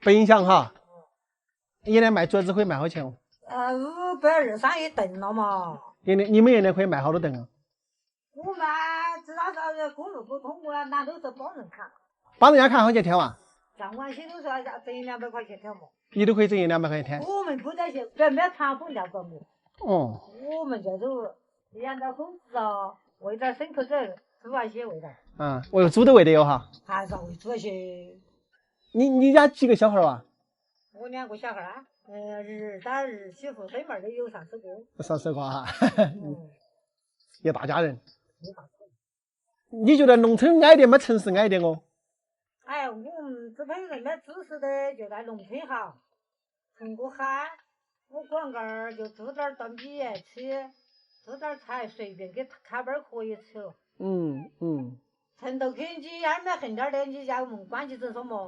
不影响哈。一年卖桌子可以卖好钱哦523一吨了嘛。你们一年可以卖好多吨啊？我们至少是公路不通过，那都是帮人砍。帮人家砍好几天啊？像往些都是要挣100-200块钱天嘛。你都可以挣100-200块钱。我们不在些，别传统叫什么？哦。我们这都按照工资啊，喂点牲口子，猪啊些喂点。我有猪都喂得有哈。还是喂猪些。你家几个小孩啊？我2个小孩啊，儿子儿媳妇对门的有30个。30个哈。一大家人。你觉得农村矮点吗？城市矮点哦？哎，我们这边人没知识的就在农村好，从过海，我管个儿就煮点炖米吃，煮点菜随便给开班可以吃了。城头去你二没横点的，你家我们关起整说嘛，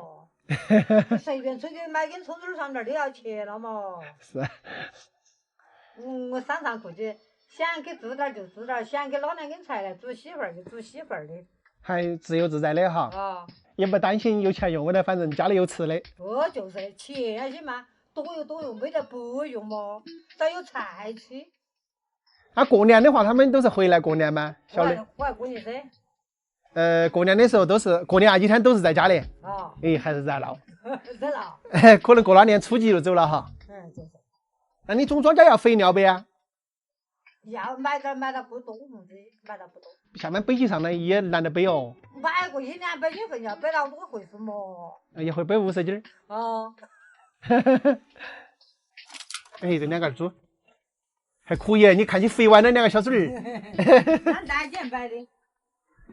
随便出去买根葱头上面都要钱了嘛。是。我山上过去，想给煮点就煮点，想给捞2根菜来煮稀饭就煮稀饭的。还自由自在的哈。也不担心有钱用的，反正家里有吃的。不就是钱些嘛，多用，没得不用嘛，只有菜吃。那过年的话，他们都是回来过年吗？晓得。我还过年噻。过年的时候都是过年那几天都是在家里。还是热闹。热闹。可能过了年初几就走了哈。就是。那你种庄稼要肥料不呀？要买的不多，买的不多。下面背起上来也懒得背哦。买过100-200斤肥料，背到多回事嘛。一会背50斤。这2个猪还可以，你看起肥完的2个小嘴儿。俺大姐买的。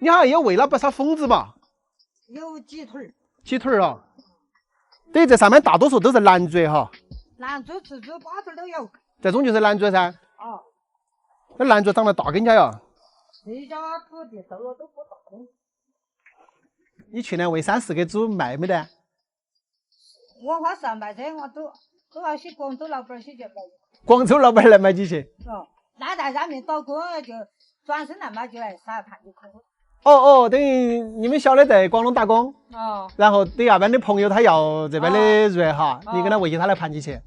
你好像也喂了不少蜂子嘛？有鸡腿。鸡腿啊。对，这上面大多数都是蓝嘴哈。蓝嘴、赤嘴、八嘴都有。这种就是蓝嘴噻。那蓝嘴长得大根家呀。这家土地收了都不大的。你去年喂3-4个猪卖没得？我花上卖车，我都要去广州老板去去买。广州老板来买几去？那在上面倒工就转身来买就来撒盘就可以。等于你们小的在广东打工。然后对那边的朋友他要这边的肉哈，你跟他喂起他来盘起去。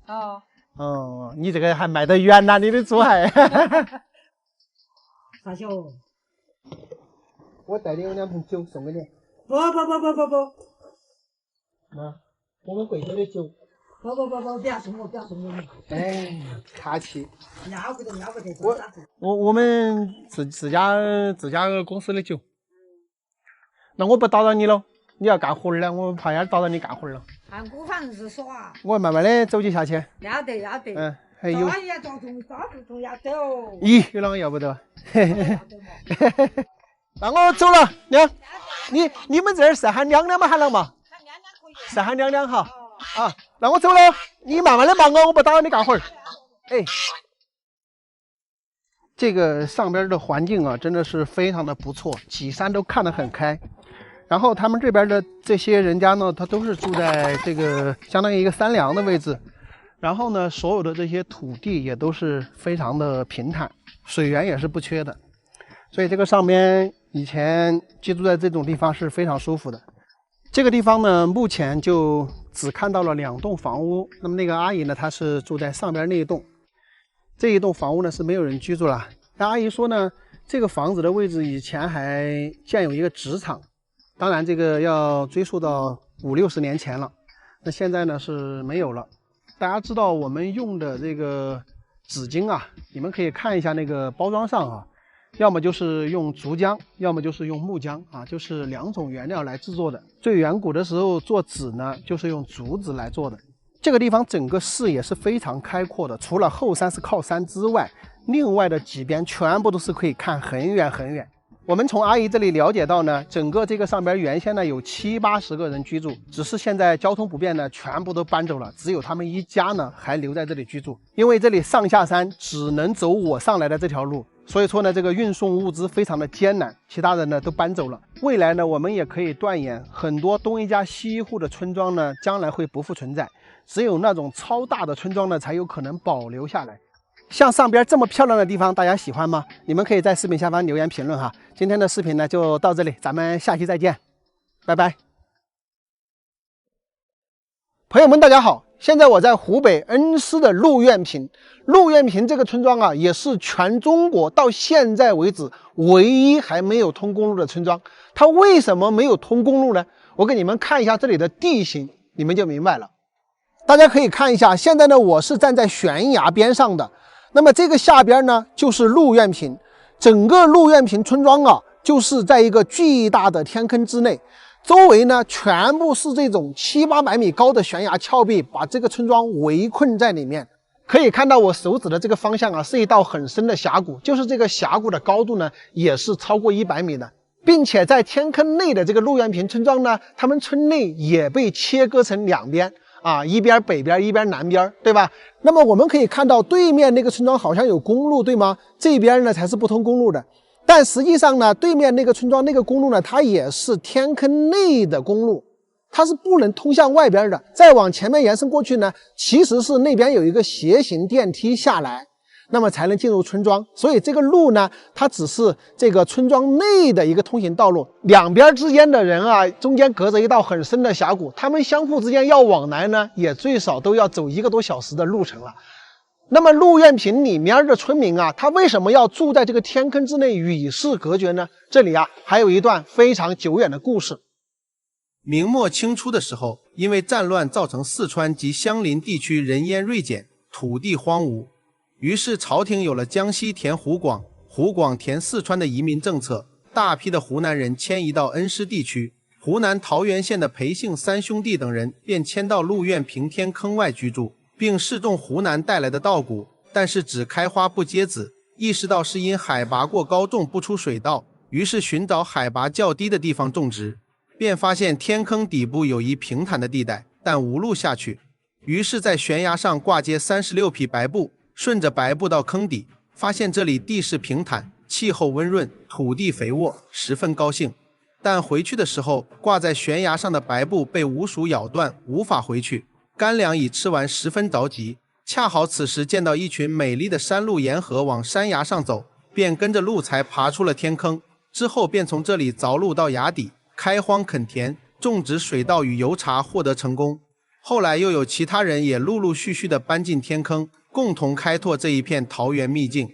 你这个还卖得远呐，你的猪还。啥小？我带你有2瓶酒送给你。不。我们贵州的酒。不要送我。客气。要不得。我们自家公司的酒。那我不打扰你了，你要干活了，我怕要打扰你干活了。我反正是耍。我慢慢的走起下去。要得。还有。抓也抓住要得哦。咦，有啷个要不得？那我走了，娘。你们这儿是喊娘娘吗？喊啷嘛？喊娘娘可以。是喊娘娘哈。那我走了，你慢慢的忙哦，我不打扰你干活儿。这个上边的环境啊，真的是非常的不错，几山都看得很开。然后他们这边的这些人家呢，他都是住在这个相当于一个山梁的位置。然后呢，所有的这些土地也都是非常的平坦，水源也是不缺的。所以这个上边以前居住在这种地方是非常舒服的。这个地方呢，目前就只看到了2栋房屋。那么那个阿姨呢，她是住在上边那一栋，这一栋房屋呢是没有人居住了。那阿姨说呢，这个房子的位置以前还建有一个纸厂，当然这个要追溯到50-60年前了。那现在呢是没有了。大家知道我们用的这个纸巾啊，你们可以看一下那个包装上啊，要么就是用竹浆，要么就是用木浆啊，就是2种原料来制作的。最远古的时候做纸呢，就是用竹子来做的。这个地方整个视野是非常开阔的，除了后山是靠山之外，另外的几边全部都是可以看很远很远。我们从阿姨这里了解到呢，整个这个上边原先呢有70-80个人居住，只是现在交通不便呢，全部都搬走了，只有他们一家呢还留在这里居住。因为这里上下山只能走我上来的这条路，所以说呢，这个运送物资非常的艰难，其他人呢都搬走了。未来呢，我们也可以断言，很多东一家西一户的村庄呢，将来会不复存在，只有那种超大的村庄呢，才有可能保留下来。像上边这么漂亮的地方，大家喜欢吗？你们可以在视频下方留言评论哈。今天的视频呢就到这里，咱们下期再见，拜拜。朋友们，大家好，现在我在湖北恩施的陆苑坪。陆苑坪这个村庄啊，也是全中国到现在为止唯一还没有通公路的村庄。它为什么没有通公路呢？我给你们看一下这里的地形，你们就明白了。大家可以看一下，现在呢我是站在悬崖边上的。那么这个下边呢，就是陆苑坪，整个陆苑坪村庄啊，就是在一个巨大的天坑之内，周围呢全部是这种700-800米高的悬崖峭壁，把这个村庄围困在里面。可以看到我手指的这个方向啊，是一道很深的峡谷，就是这个峡谷的高度呢，也是超过100米的，并且在天坑内的这个陆苑坪村庄呢，他们村内也被切割成两边。一边北边，一边南边，对吧？那么我们可以看到对面那个村庄好像有公路，对吗？这边呢才是不通公路的。但实际上呢，对面那个村庄那个公路呢，它也是天坑内的公路，它是不能通向外边的。再往前面延伸过去呢，其实是那边有一个斜行电梯下来，那么才能进入村庄。所以这个路呢，它只是这个村庄内的一个通行道路，两边之间的人啊，中间隔着一道很深的峡谷，他们相互之间要往来呢，也最少都要走1个多小时的路程了。那么陆苑坪里面的村民啊，他为什么要住在这个天坑之内与世隔绝呢？这里啊，还有一段非常久远的故事。明末清初的时候，因为战乱造成四川及相邻地区人烟锐减，土地荒芜。于是朝廷有了江西填湖广、湖广填四川的移民政策，大批的湖南人迁移到恩施地区。湖南桃源县的裴姓3兄弟等人便迁到陆苑坪天坑外居住，并试种湖南带来的稻谷，但是只开花不结籽。意识到是因海拔过高种不出水稻，于是寻找海拔较低的地方种植，便发现天坑底部有一平坦的地带，但无路下去。于是在悬崖上挂接36匹白布，顺着白布到坑底，发现这里地势平坦，气候温润，土地肥沃，十分高兴。但回去的时候，挂在悬崖上的白布被鼯鼠咬断，无法回去。干粮已吃完，十分着急。恰好此时见到一群美丽的山鹿沿河往山崖上走，便跟着路才爬出了天坑。之后便从这里凿路到崖底，开荒垦田，种植水稻与油茶，获得成功。后来又有其他人也陆陆续续地搬进天坑，共同开拓这一片桃源秘境。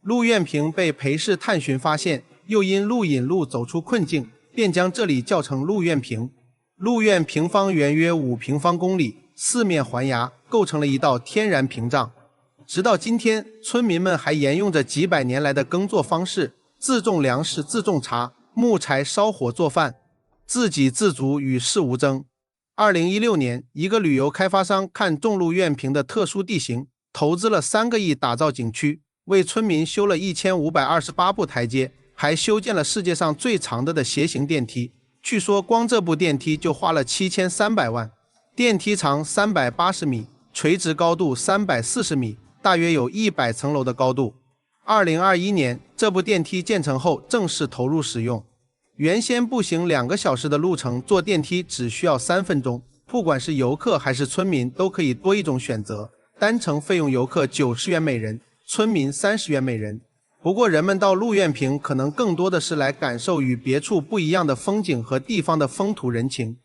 陆苑坪被裴氏探寻发现，又因陆引路走出困境，便将这里叫成陆苑坪。陆苑平方圆约5平方公里，四面环崖，构成了一道天然屏障。直到今天，村民们还沿用着几百年来的耕作方式，自种粮食，自种茶，木柴烧火做饭，自给自足，与世无争。2016年，一个旅游开发商看中陆苑坪的特殊地形，投资了3个亿打造景区，为村民修了1528步台阶，还修建了世界上最长的斜行电梯。据说光这部电梯就花了7300万。电梯长380米，垂直高度340米，大约有100层楼的高度。2021年，这部电梯建成后正式投入使用。原先步行2个小时的路程，坐电梯只需要3分钟。不管是游客还是村民，都可以多一种选择。单程费用游客90元每人，村民30元每人。不过人们到陆苑坪可能更多的是来感受与别处不一样的风景和地方的风土人情。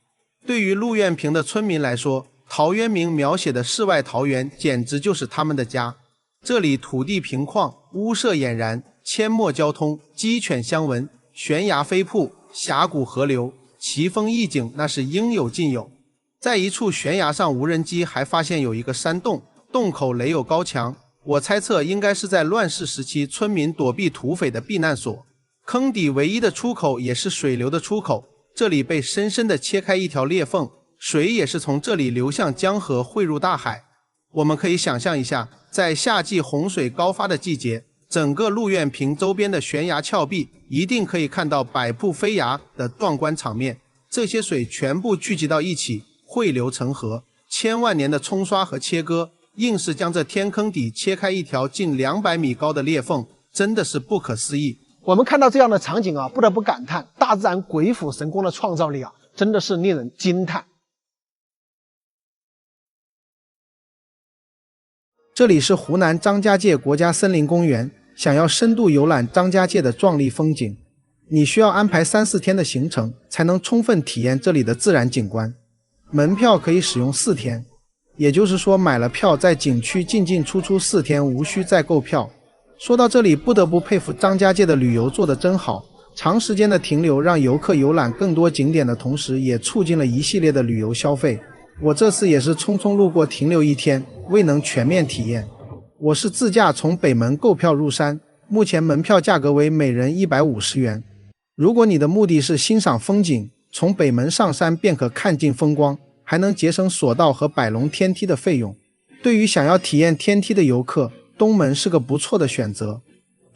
对于陆苑坪的村民来说，陶渊明描写的世外桃源简直就是他们的家。这里土地平旷，屋舍俨然，阡陌交通，鸡犬相闻，悬崖飞瀑，峡谷河流，奇峰异景，那是应有尽有。在一处悬崖上，无人机还发现有一个山洞，洞口垒有高墙，我猜测应该是在乱世时期村民躲避土匪的避难所。坑底唯一的出口也是水流的出口，这里被深深地切开一条裂缝，水也是从这里流向江河，汇入大海。我们可以想象一下，在夏季洪水高发的季节，整个鹿苑坪周边的悬崖峭壁一定可以看到百步飞崖的壮观场面。这些水全部聚集到一起，汇流成河，千万年的冲刷和切割，硬是将这天坑底切开一条近200米高的裂缝，真的是不可思议。我们看到这样的场景啊，不得不感叹大自然鬼斧神工的创造力啊，真的是令人惊叹。这里是湖南张家界国家森林公园，想要深度游览张家界的壮丽风景，你需要安排3-4天的行程，才能充分体验这里的自然景观。门票可以使用4天，也就是说买了票在景区进进出出4天，无需再购票。说到这里，不得不佩服张家界的旅游做得真好，长时间的停留让游客游览更多景点的同时，也促进了一系列的旅游消费。我这次也是匆匆路过停留1天，未能全面体验。我是自驾从北门购票入山，目前门票价格为每人150元。如果你的目的是欣赏风景，从北门上山便可看尽风光，还能节省索道和摆龙天梯的费用。对于想要体验天梯的游客，东门是个不错的选择。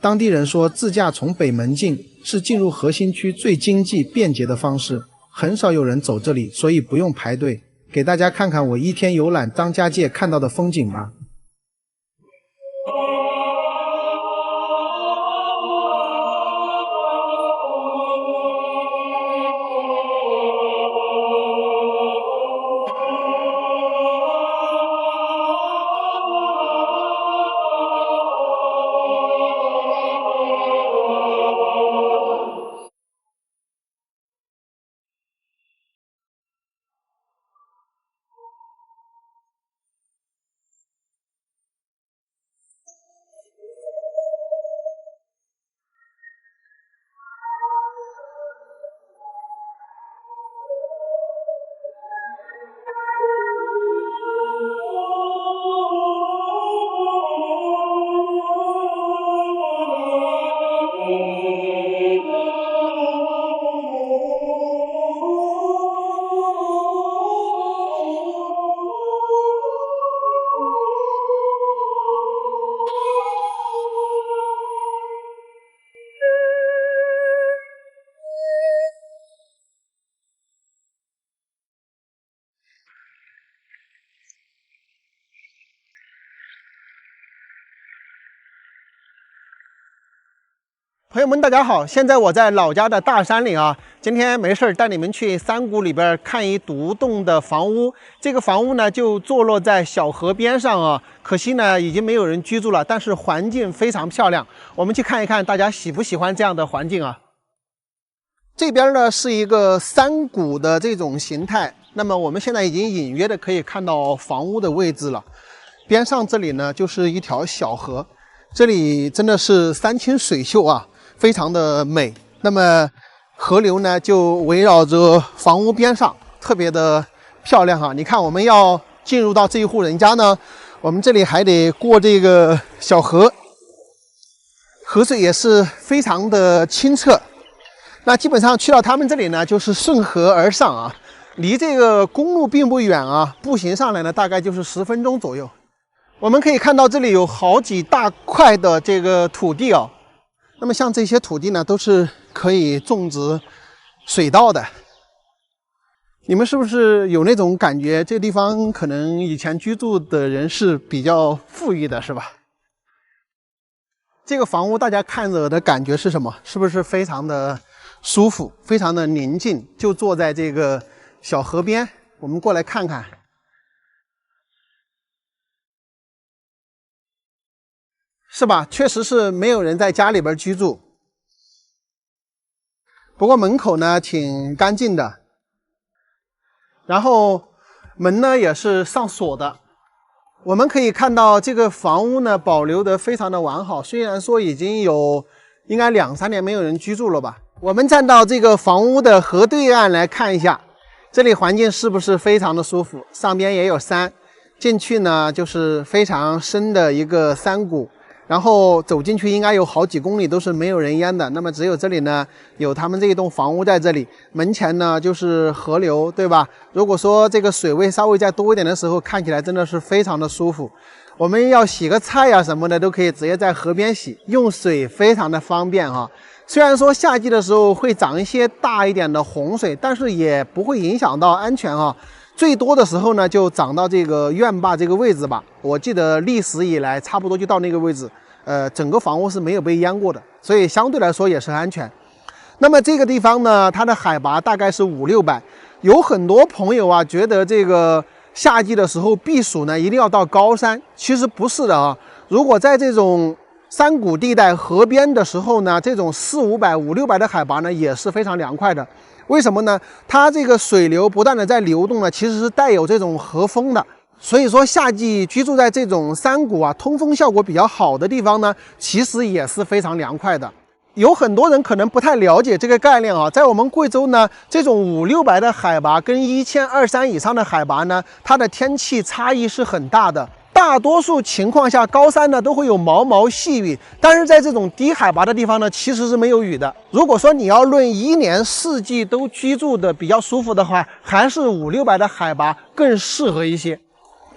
当地人说，自驾从北门进是进入核心区最经济便捷的方式，很少有人走这里，所以不用排队。给大家看看我1天游览张家界看到的风景吧。朋友们，大家好！现在我在老家的大山里啊，今天没事带你们去山谷里边看一独栋的房屋。这个房屋呢，就坐落在小河边上啊，可惜呢，已经没有人居住了，但是环境非常漂亮。我们去看一看，大家喜不喜欢这样的环境啊？这边呢是一个山谷的这种形态，那么我们现在已经隐约的可以看到房屋的位置了。边上这里呢，就是一条小河，这里真的是山清水秀啊。非常的美，那么河流呢就围绕着房屋边上，特别的漂亮哈。你看，我们要进入到这一户人家呢，我们这里还得过这个小河，河水也是非常的清澈。那基本上去到他们这里呢，就是顺河而上啊，离这个公路并不远啊，步行上来呢大概就是10分钟左右。我们可以看到这里有好几大块的这个土地啊。那么像这些土地呢，都是可以种植水稻的。你们是不是有那种感觉，这地方可能以前居住的人是比较富裕的，是吧？这个房屋大家看着的感觉是什么？是不是非常的舒服，非常的宁静？就坐在这个小河边，我们过来看看。是吧？确实是没有人在家里边居住，不过门口呢挺干净的，然后门呢也是上锁的。我们可以看到这个房屋呢保留得非常的完好，虽然说已经有应该2-3年没有人居住了吧。我们站到这个房屋的河对岸来看一下，这里环境是不是非常的舒服？上边也有山，进去呢就是非常深的一个山谷。然后走进去应该有好几公里都是没有人烟的，那么只有这里呢有他们这一栋房屋在这里，门前呢就是河流，对吧？如果说这个水位稍微再多一点的时候，看起来真的是非常的舒服。我们要洗个菜呀什么的，都可以直接在河边洗，用水非常的方便哈。虽然说夏季的时候会涨一些大一点的洪水，但是也不会影响到安全哈。最多的时候呢，就涨到这个院坝这个位置吧。我记得历史以来差不多就到那个位置，整个房屋是没有被淹过的，所以相对来说也是安全。那么这个地方呢，它的海拔大概是500-600，有很多朋友啊觉得这个夏季的时候避暑呢一定要到高山，其实不是的啊。如果在这种山谷地带、河边的时候呢，这种400-500-600的海拔呢也是非常凉快的。为什么呢？它这个水流不断的在流动呢，其实是带有这种河风的。所以说夏季居住在这种山谷啊，通风效果比较好的地方呢，其实也是非常凉快的。有很多人可能不太了解这个概念啊，在我们贵州呢，这种500-600的海拔跟1200-1300以上的海拔呢，它的天气差异是很大的。大多数情况下，高山呢都会有毛毛细雨，但是在这种低海拔的地方呢，其实是没有雨的。如果说你要论1年4季都居住的比较舒服的话，还是500-600的海拔更适合一些。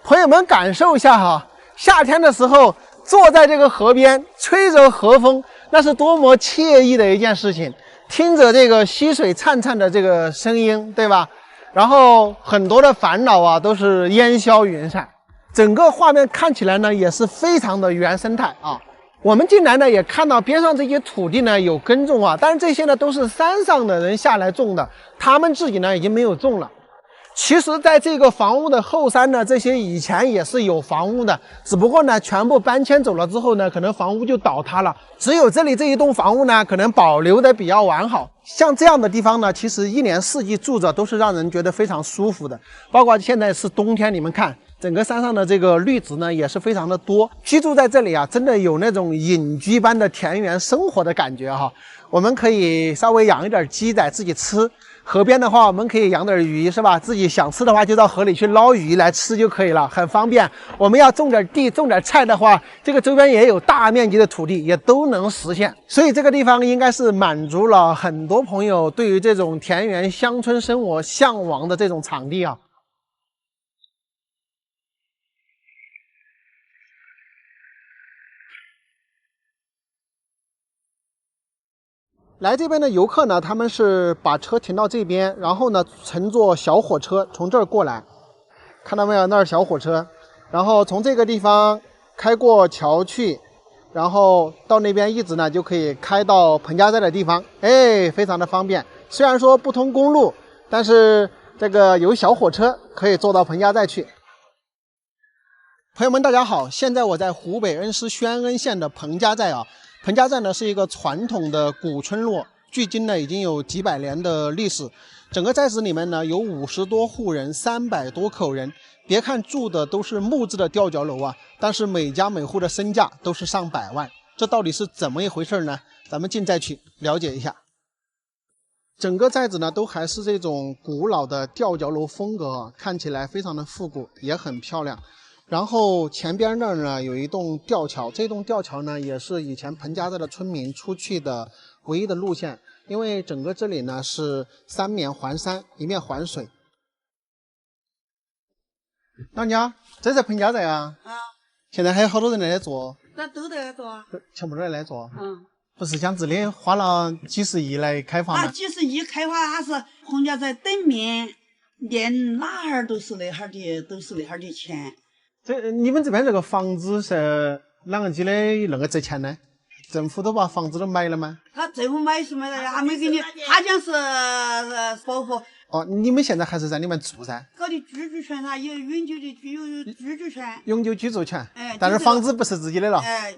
朋友们感受一下哈，夏天的时候坐在这个河边，吹着河风，那是多么惬意的一件事情。听着这个溪水潺潺的这个声音，对吧？然后很多的烦恼啊都是烟消云散。整个画面看起来呢也是非常的原生态啊。我们进来呢也看到边上这些土地呢有耕种啊，但是这些呢都是山上的人下来种的，他们自己呢已经没有种了。其实在这个房屋的后山呢，这些以前也是有房屋的，只不过呢全部搬迁走了之后呢，可能房屋就倒塌了，只有这里这一栋房屋呢可能保留的比较完好。像这样的地方呢，其实1年4季住着都是让人觉得非常舒服的。包括现在是冬天，你们看整个山上的这个绿植呢也是非常的多，居住在这里啊，真的有那种隐居般的田园生活的感觉哈。我们可以稍微养一点鸡仔自己吃，河边的话我们可以养点鱼，是吧？自己想吃的话就到河里去捞鱼来吃就可以了，很方便。我们要种点地种点菜的话，这个周边也有大面积的土地，也都能实现。所以这个地方应该是满足了很多朋友对于这种田园乡村生活向往的这种场地啊。来这边的游客呢，他们是把车停到这边，然后呢乘坐小火车从这儿过来，看到没有？那儿小火车，然后从这个地方开过桥去，然后到那边一直呢就可以开到彭家寨的地方，哎，非常的方便。虽然说不通公路，但是这个有小火车可以坐到彭家寨去。朋友们，大家好，现在我在湖北恩施宣恩县的彭家寨啊。彭家寨呢是一个传统的古村落，距今呢已经有几百年的历史。整个寨子里面呢有50多户人，300多口人。别看住的都是木质的吊脚楼啊，但是每家每户的身价都是上百万。这到底是怎么一回事呢？咱们进寨去了解一下。整个寨子呢都还是这种古老的吊脚楼风格啊，看起来非常的复古，也很漂亮。然后前边那儿呢有一栋吊桥，这栋吊桥呢也是以前彭家寨的村民出去的唯一的路线，因为整个这里呢是3面环山，1面环水。老娘，这是彭家寨啊？啊。现在还有好多人来做？那都在做啊。全部都来做？嗯。不是讲这里花了几十亿来开发吗？几十亿开发，它是彭家寨等面连哪哈儿都是那哈儿的钱。你们这边这个房子是啷个子的那个值钱呢？政府都把房子都买了吗？他政府买是买的呀，还没给你，他讲是保护。哦，你们现在还是在里面住噻？搞的居住权，他有永久的居住权。永久居住权。哎。但是房子不是自己的了。哎，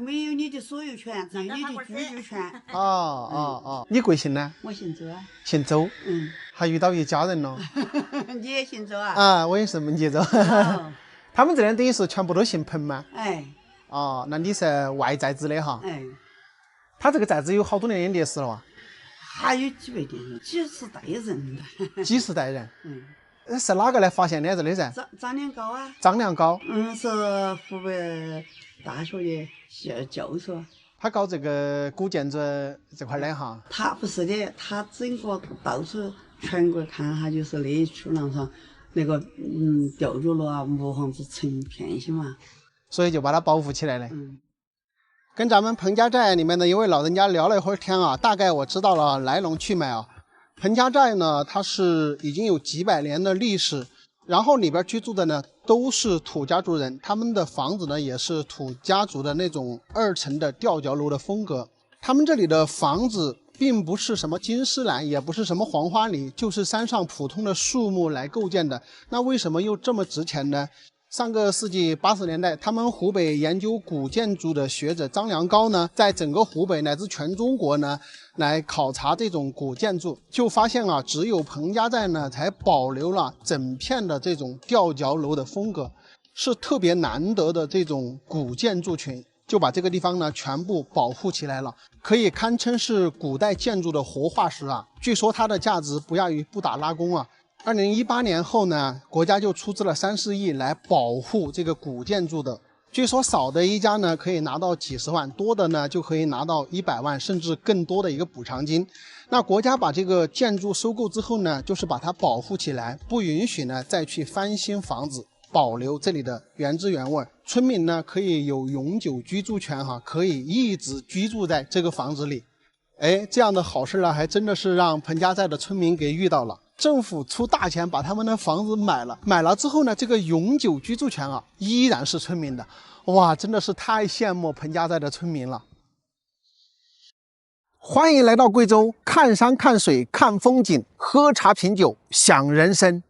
没有你的所有权，只有你的居住权。哦。你贵姓呢？我姓周啊。姓周。嗯。还遇到一家人了。你也姓周啊？啊，我也是门杰周。他们这边等于是全部都姓彭吗？哎。哦，那你是外寨子的哈？哎。他这个寨子有好多年的历史了哇？还有几百年，几十代人的。几十代人。嗯。是哪个来发现的这里噻？张良高啊。张良高。是湖北大学的教授。他搞这个古建筑这块的哈。他不是的，他整个到处全国看，他就是那出廊上。那个掉入了啊，木房子成片些嘛，所以就把它保护起来了。嗯。跟咱们彭家寨里面的一位老人家聊了一会儿天啊，大概我知道了来龙去脉啊。彭家寨呢，它是已经有几百年的历史，然后里边居住的呢都是土家族人，他们的房子呢也是土家族的那种2层的吊脚楼的风格。他们这里的房子并不是什么金丝楠，也不是什么黄花梨，就是山上普通的树木来构建的。那为什么又这么值钱呢？上个世纪80年代，他们湖北研究古建筑的学者张良镐呢，在整个湖北乃至全中国呢，来考察这种古建筑，就发现啊，只有彭家寨呢，才保留了整片的这种吊脚楼的风格，是特别难得的这种古建筑群，就把这个地方呢全部保护起来了，可以堪称是古代建筑的活化石啊！据说它的价值不亚于布达拉宫啊。2018年后呢，国家就出资了30亿来保护这个古建筑的。据说少的一家呢可以拿到几十万，多的呢就可以拿到100万甚至更多的一个补偿金。那国家把这个建筑收购之后呢，就是把它保护起来，不允许呢再去翻新房子，保留这里的原汁原味。村民呢可以有永久居住权哈，可以一直居住在这个房子里。哎，这样的好事啊，还真的是让彭家寨的村民给遇到了。政府出大钱把他们的房子买了之后呢，这个永久居住权啊依然是村民的。哇，真的是太羡慕彭家寨的村民了。欢迎来到贵州，看山看水看风景，喝茶品酒享人生。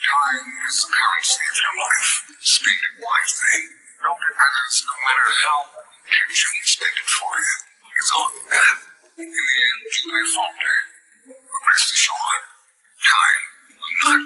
Time is the currency of your life. Spend it wisely. No dependence, no matter how intention you spend it for you, is on death. In the end, you may falter. But rest assured, time will not.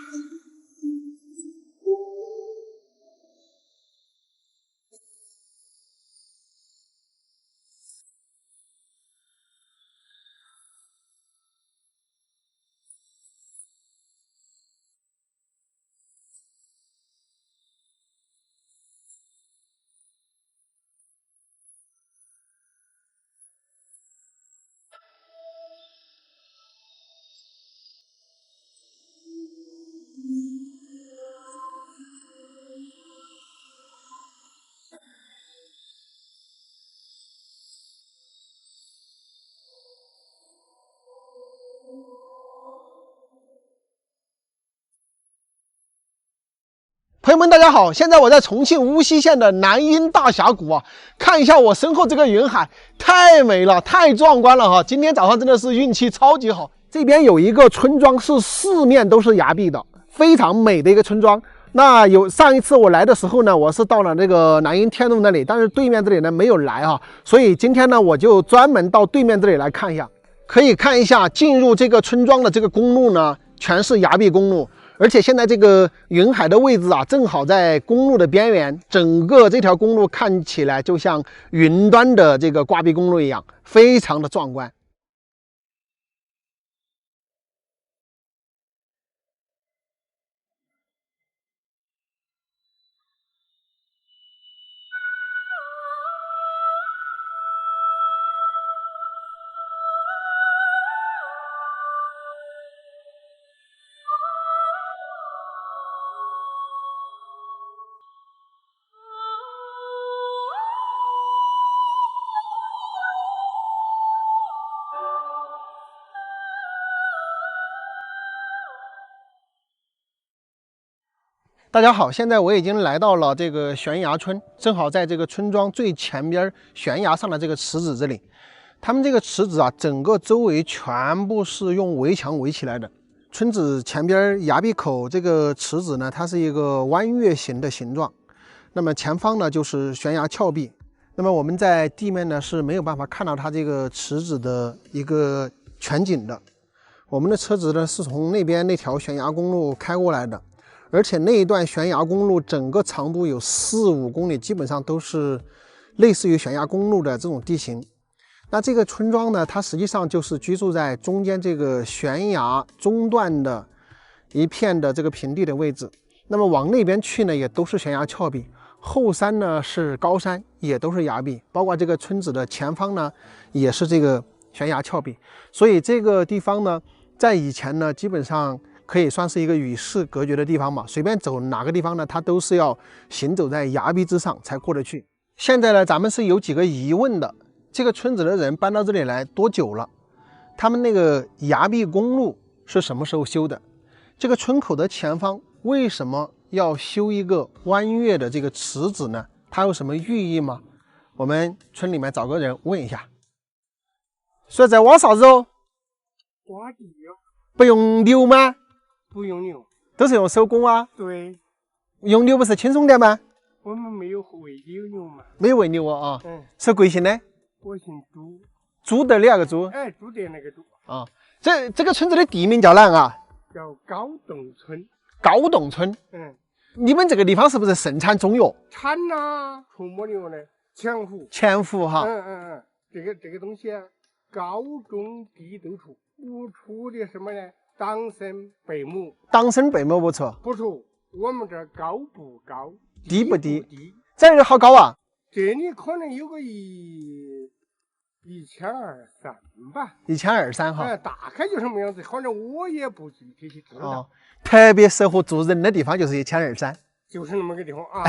朋友们，大家好！现在我在重庆巫溪县的南阴大峡谷啊，看一下我身后这个云海，太美了，太壮观了哈！今天早上真的是运气超级好。这边有一个村庄，是四面都是崖壁的，非常美的一个村庄。那上一次我来的时候呢，我是到了那个南阴天路那里，但是对面这里呢没有来哈，所以今天呢我就专门到对面这里来看一下。可以看一下进入这个村庄的这个公路呢，全是崖壁公路。而且现在这个云海的位置啊，正好在公路的边缘，整个这条公路看起来就像云端的这个挂壁公路一样，非常的壮观。大家好，现在我已经来到了这个悬崖村，正好在这个村庄最前边悬崖上的这个池子这里。他们这个池子啊，整个周围全部是用围墙围起来的。村子前边崖壁口这个池子呢，它是一个弯月形的形状。那么前方呢就是悬崖峭壁。那么我们在地面呢是没有办法看到它这个池子的一个全景的。我们的车子呢是从那边那条悬崖公路开过来的，而且那一段悬崖公路整个长度有4-5公里，基本上都是类似于悬崖公路的这种地形。那这个村庄呢，它实际上就是居住在中间这个悬崖中段的一片的这个平地的位置。那么往那边去呢，也都是悬崖峭壁，后山呢是高山，也都是崖壁，包括这个村子的前方呢，也是这个悬崖峭壁。所以这个地方呢，在以前呢，基本上可以算是一个与世隔绝的地方嘛，随便走哪个地方呢，它都是要行走在崖壁之上才过得去。现在呢，咱们是有几个疑问的：这个村子的人搬到这里来多久了？他们那个崖壁公路是什么时候修的？这个村口的前方为什么要修一个弯月的这个池子呢？它有什么寓意吗？我们村里面找个人问一下。说在挖啥子哦？挖地哦。不用牛吗？不用牛，都是用手工啊。对。用牛不是轻松点吗？我们没有喂牛嘛。没有喂牛啊。是贵姓的？我姓朱。朱德的那个朱？哎，朱德那个朱。啊，这个村子的地名叫哪啊？叫高洞村。高洞村。你们这个地方是不是盛产中药？产呐，出没牛呢，前湖哈。这个东西啊，高中低都出，不出的什么呢？党参白母。党参白母不出？不出。我们这儿高不高？低不低？这儿好高啊？这里可能有个1200-1300吧。1200-1300哈。大概就什么样子，反正我也不具体去知道。特别适合住人的地方就是1200-1300。就是那么个地方啊。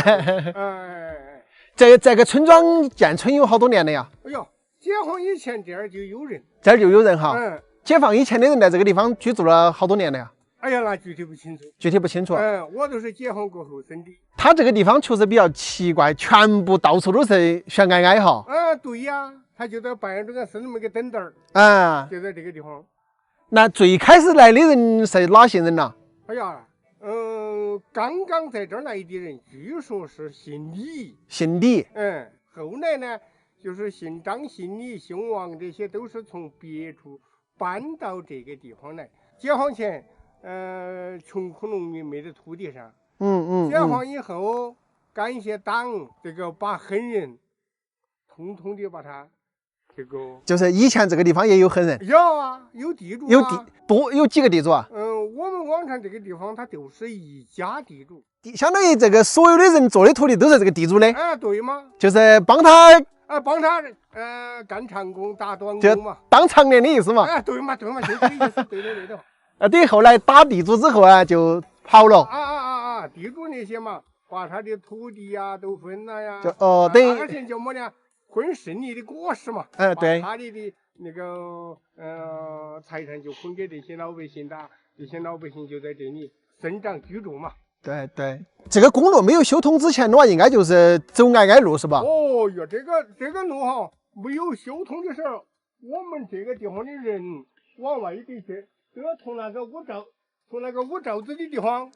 这个村庄建村有好多年了呀？哎呦，解放以前这儿就有人。这儿就有人哈。解放以前的人在这个地方居住了好多年了呀？哎呀，那具体不清楚。具体不清楚。我都是解放过后生的。他这个地方确实比较奇怪，全部到处都是悬崖崖哈。对呀，他就在半中间是那么个灯灯儿。就在这个地方。那最开始来的人是哪些人呐？哎呀，刚刚在这儿来的人，据说是姓李。姓李。后来呢，就是姓张、姓李、姓王，这些都是从别处搬到这个地方来。解放前，穷苦农民没得土地上。解放以后，感谢党，这个把狠人，统统的把他，这个。就是以前这个地方也有狠人。有啊，有地主。有几个地主啊？我们往常这个地方，它都是一家地主。相当于这个所有的人做的土地都是这个地主的。对吗？就是帮他。帮他干长工、打短工嘛。当常年的意思嘛。对嘛，就这个意思，对的。等于后来打地主之后啊，就跑了。地主那些嘛，把他的土地呀都分了呀。等于而且叫么呢？分胜利的果实嘛。对。他的那个财产就分给这些老百姓的，这些老百姓就在这里生长居住嘛。对，这个公路没有修通之前的话，应该就是走矮路是吧？哦哟，这个路哈，没有修通的时候，我们这个地方的人往外地去，都要从那个五罩子的地方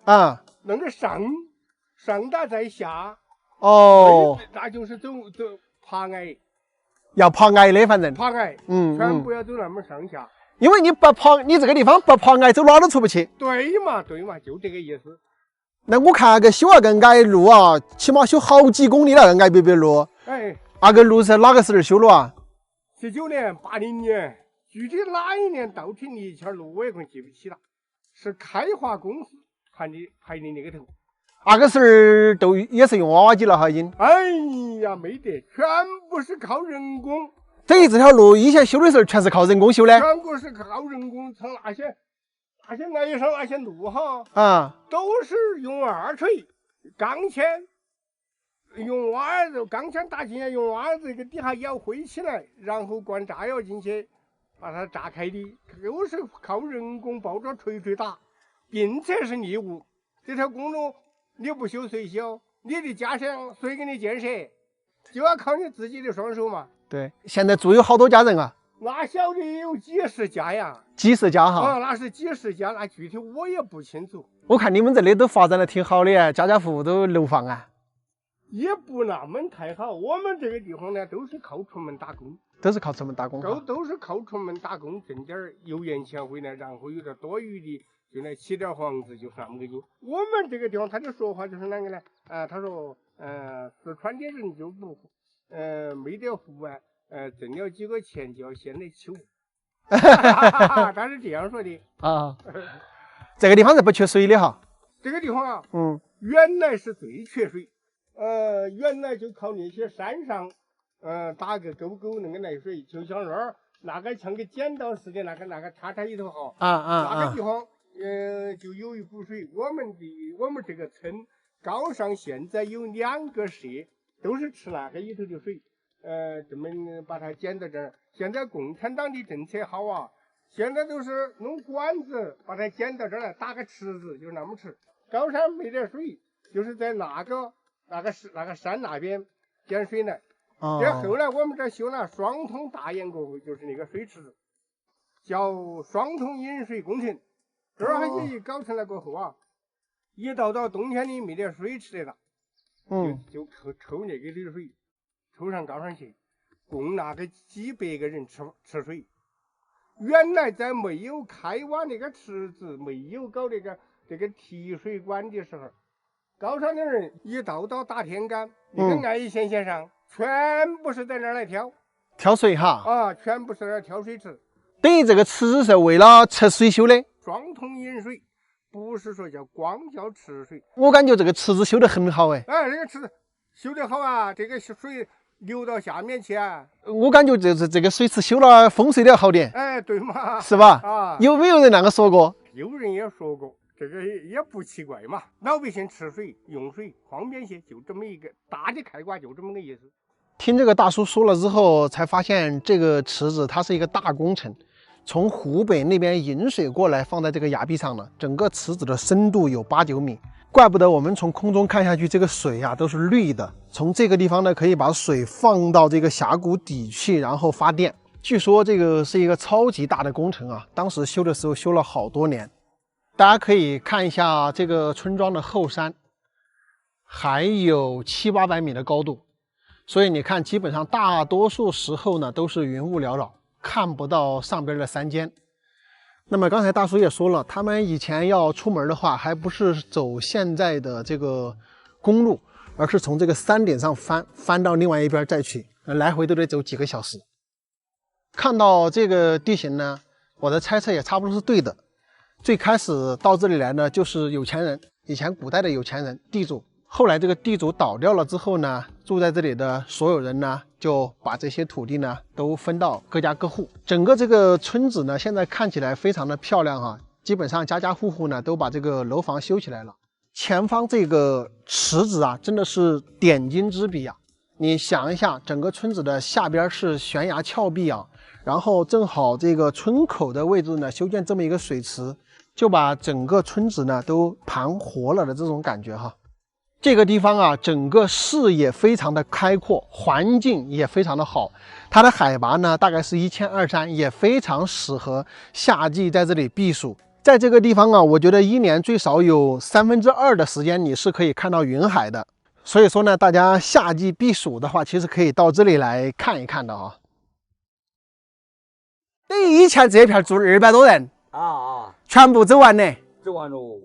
那个上到再下。那就是走爬崖。要爬崖的，反正。爬崖。全部要走那么上下。因为你不爬，你这个地方不爬崖，走哪都出不去。对嘛，就这个意思。那我看那个修那个矮路啊，起码修好几公里了，矮别路。那个路是哪个时候修了啊？19年、80年，具体哪一年到底那条路我也可能记不起了。是开化公司排的那个头。那个时候都也是用娃娃机了哈，已经。哎呀，没得，全部是靠人工。等于这条路以前修的时候全是靠人工修的。全部是靠人工，从那些崖上那些路哈，都是用2锤钢钎，用钢钎打进来，用瓦这个底下要灰起来，然后灌炸药进去，把它炸开的，都是靠人工抱着锤打，并且是义务。这条公路你不修谁修？你的家乡谁给你建设？就要靠你自己的双手嘛。对，现在住有好多家人啊。那晓得有几十家呀？几十家哈？那是几十家，那具体我也不清楚。我看你们这里都发展的挺好的，家户户都楼房啊。也不那么太好，我们这个地方呢，都是靠出门打工。都是靠出门打工，都是靠出门打工挣点油盐钱回来，然后有点多余的就来起点房子，就是那么个劲。我们这个地方他的说法就是哪个呢？他说，四川的人就不，没得户啊，挣了几个钱就要先来求。他是这样说的啊。这个地方是不缺水的哈。这个地方啊，原来是最缺水，原来就靠那些山上，打个沟沟那个来水，就像那个像个剪刀似的那个叉叉里头哈，那个地方，就有一股水。我们这个村高上现在有2个社，都是吃那个里头的水，这么把它捡到这儿。现在共产党的政策好啊，现在都是弄管子把它捡到这儿来，打个池子就那么吃。高山没得水，就是在那个山那边捡水来。这后来我们这修了双通大堰过后，就是那个水池子，叫双通引水工程。这儿还一搞成了过后啊，一到冬天里没得水吃的了，就抽那个的水，抽上高上去，供那个几百个人吃水。原来在没有开挖那个池子，没有搞这个提水管的时候，高山的人一到大天干，那个爱县线上全部是在那儿来挑水哈，全部是在那儿挑水池。等于这个池子是为了吃水修的，双通引水，不是说光叫吃水。我感觉这个池子修得很好哎。这个池子修得好啊，这个水流到下面去啊。我感觉这个水池修了风水都要好点。对嘛，是吧？有没有人那个说过？有人也说过。这个也不奇怪嘛，老百姓吃水用水方便些，就这么一个大的开挂，就这么个意思。听这个大叔说了之后，才发现这个池子它是一个大工程，从湖北那边引水过来，放在这个崖壁上了。整个池子的深度有8、9米，怪不得我们从空中看下去，这个水啊都是绿的。从这个地方呢，可以把水放到这个峡谷底去，然后发电。据说这个是一个超级大的工程啊，当时修的时候修了好多年。大家可以看一下这个村庄的后山，还有700、800米的高度，所以你看，基本上大多数时候呢都是云雾缭绕，看不到上边的山间。那么刚才大叔也说了，他们以前要出门的话，还不是走现在的这个公路，而是从这个山顶上翻到另外一边再去，来回都得走几个小时。看到这个地形呢，我的猜测也差不多是对的。最开始到这里来呢，就是有钱人，以前古代的有钱人地主。后来这个地主倒掉了之后呢，住在这里的所有人呢，就把这些土地呢都分到各家各户。整个这个村子呢，现在看起来非常的漂亮哈，基本上家家户户呢都把这个楼房修起来了。前方这个池子啊，真的是点睛之笔啊！你想一下，整个村子的下边是悬崖峭壁啊，然后正好这个村口的位置呢，修建这么一个水池。就把整个村子呢都盘活了的这种感觉哈。这个地方啊，整个视野非常的开阔，环境也非常的好。它的海拔呢大概是1200，也非常适合夏季在这里避暑。在这个地方啊，我觉得1年最少有2/3的时间你是可以看到云海的。所以说呢，大家夏季避暑的话，其实可以到这里来看一看的啊。等于以前这片住200多人。全部走完了，走完喽。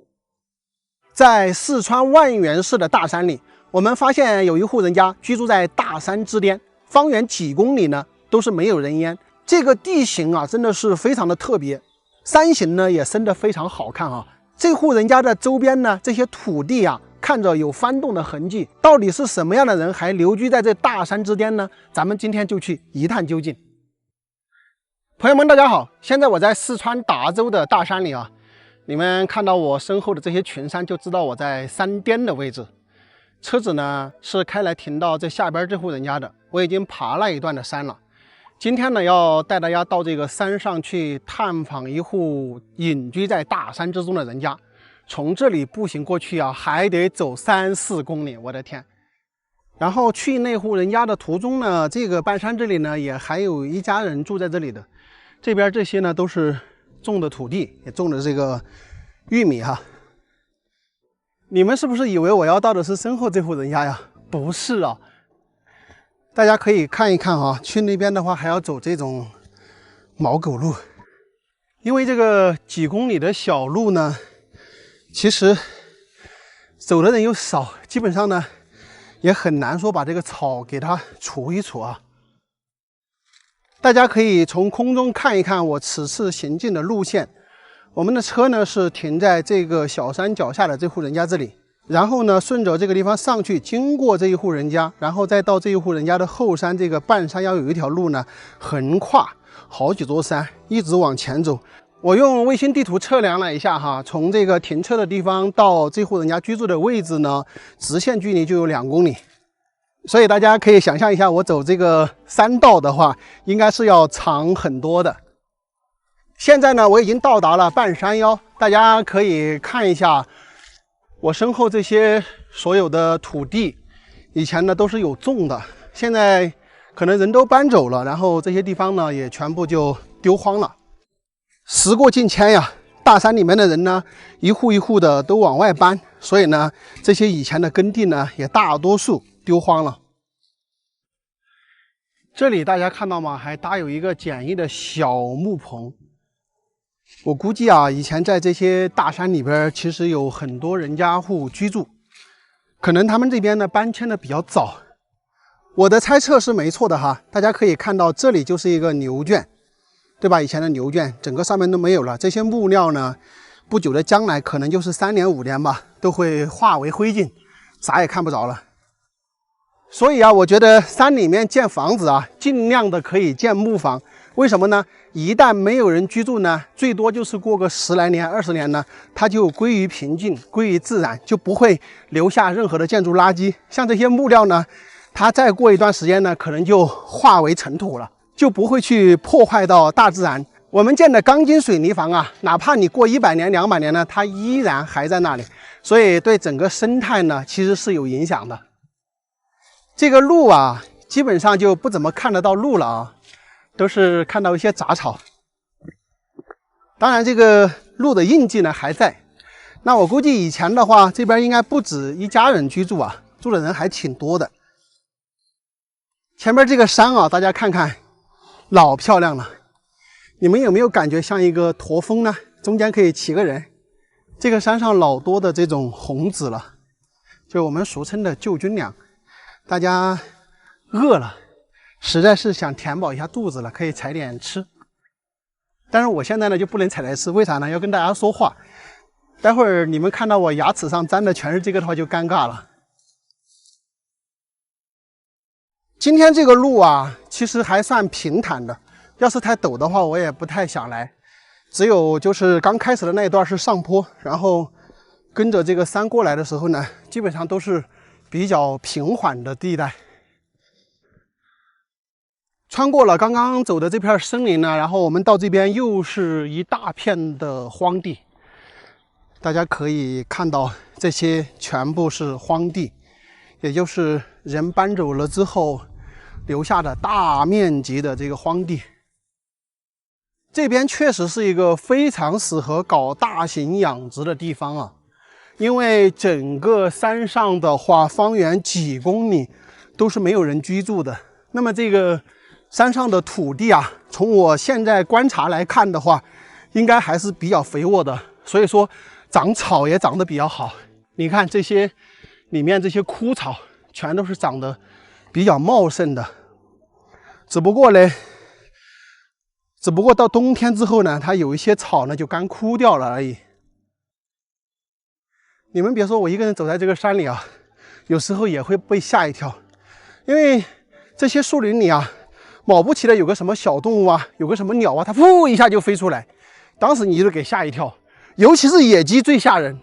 在四川万源市的大山里，我们发现有一户人家居住在大山之巅，方圆几公里呢都是没有人烟。这个地形啊，真的是非常的特别，山形呢也生得非常好看啊。这户人家的周边呢，这些土地啊，看着有翻动的痕迹，到底是什么样的人还留居在这大山之巅呢？咱们今天就去一探究竟。朋友们，大家好！现在我在四川达州的大山里啊，你们看到我身后的这些群山，就知道我在山巅的位置。车子呢是开来停到这下边这户人家的，我已经爬了一段的山了。今天呢要带大家到这个山上去探访一户隐居在大山之中的人家。从这里步行过去啊，还得走3、4公里，我的天！然后去那户人家的途中呢，这个半山这里呢也还有一家人住在这里的。这边这些呢都是种的土地，也种的这个玉米哈。你们是不是以为我要到的是身后这户人家呀？不是啊，大家可以看一看啊，去那边的话还要走这种毛狗路，因为这个几公里的小路呢，其实走的人又少，基本上呢也很难说把这个草给它除一除啊。大家可以从空中看一看我此次行进的路线。我们的车呢是停在这个小山脚下的这户人家这里，然后呢顺着这个地方上去，经过这一户人家，然后再到这一户人家的后山这个半山腰有一条路呢，横跨好几座山，一直往前走。我用卫星地图测量了一下哈，从这个停车的地方到这户人家居住的位置呢，直线距离就有2公里。所以大家可以想象一下，我走这个山道的话，应该是要长很多的。现在呢，我已经到达了半山腰，大家可以看一下我身后这些所有的土地，以前呢都是有种的，现在可能人都搬走了，然后这些地方呢也全部就丢荒了。时过境迁呀，大山里面的人呢，一户一户的都往外搬，所以呢，这些以前的耕地呢，也大多数丢荒了。这里大家看到吗？还搭有一个简易的小木棚。我估计啊，以前在这些大山里边，其实有很多人家户居住，可能他们这边呢搬迁的比较早。我的猜测是没错的哈，大家可以看到这里就是一个牛圈，对吧？以前的牛圈整个上面都没有了，这些木料呢，不久的将来可能就是3年5年吧，都会化为灰烬，啥也看不着了。所以啊，我觉得山里面建房子啊，尽量的可以建木房。为什么呢？一旦没有人居住呢，最多就是过个10来年、20年呢，它就归于平静，归于自然，就不会留下任何的建筑垃圾。像这些木料呢，它再过一段时间呢，可能就化为尘土了，就不会去破坏到大自然。我们建的钢筋水泥房啊，哪怕你过100年、200年呢，它依然还在那里，所以对整个生态呢，其实是有影响的。这个路啊，基本上就不怎么看得到路了啊，都是看到一些杂草。当然，这个路的印记呢还在。那我估计以前的话，这边应该不止一家人居住啊，住的人还挺多的。前面这个山啊，大家看看，老漂亮了。你们有没有感觉像一个驼峰呢？中间可以骑个人。这个山上老多的这种红籽了，就我们俗称的救军粮。大家饿了，实在是想填饱一下肚子了，可以采点吃。但是我现在呢就不能采来吃，为啥呢？要跟大家说话。待会儿你们看到我牙齿上粘的全是这个的话，就尴尬了。今天这个路啊，其实还算平坦的，要是太陡的话，我也不太想来。只有就是刚开始的那一段是上坡，然后跟着这个山过来的时候呢，基本上都是比较平缓的地带。穿过了刚刚走的这片森林呢，然后我们到这边又是一大片的荒地。大家可以看到，这些全部是荒地，也就是人搬走了之后留下的大面积的这个荒地。这边确实是一个非常适合搞大型养殖的地方啊。因为整个山上的话，方圆几公里都是没有人居住的。那么这个山上的土地啊，从我现在观察来看的话，应该还是比较肥沃的，所以说长草也长得比较好。你看这些里面这些枯草，全都是长得比较茂盛的。只不过到冬天之后呢，它有一些草呢就干枯掉了而已。你们别说，我一个人走在这个山里啊，有时候也会被吓一跳，因为这些树林里啊，卯不齐的有个什么小动物啊，有个什么鸟啊，它噗一下就飞出来，当时你就给吓一跳。尤其是野鸡最吓人，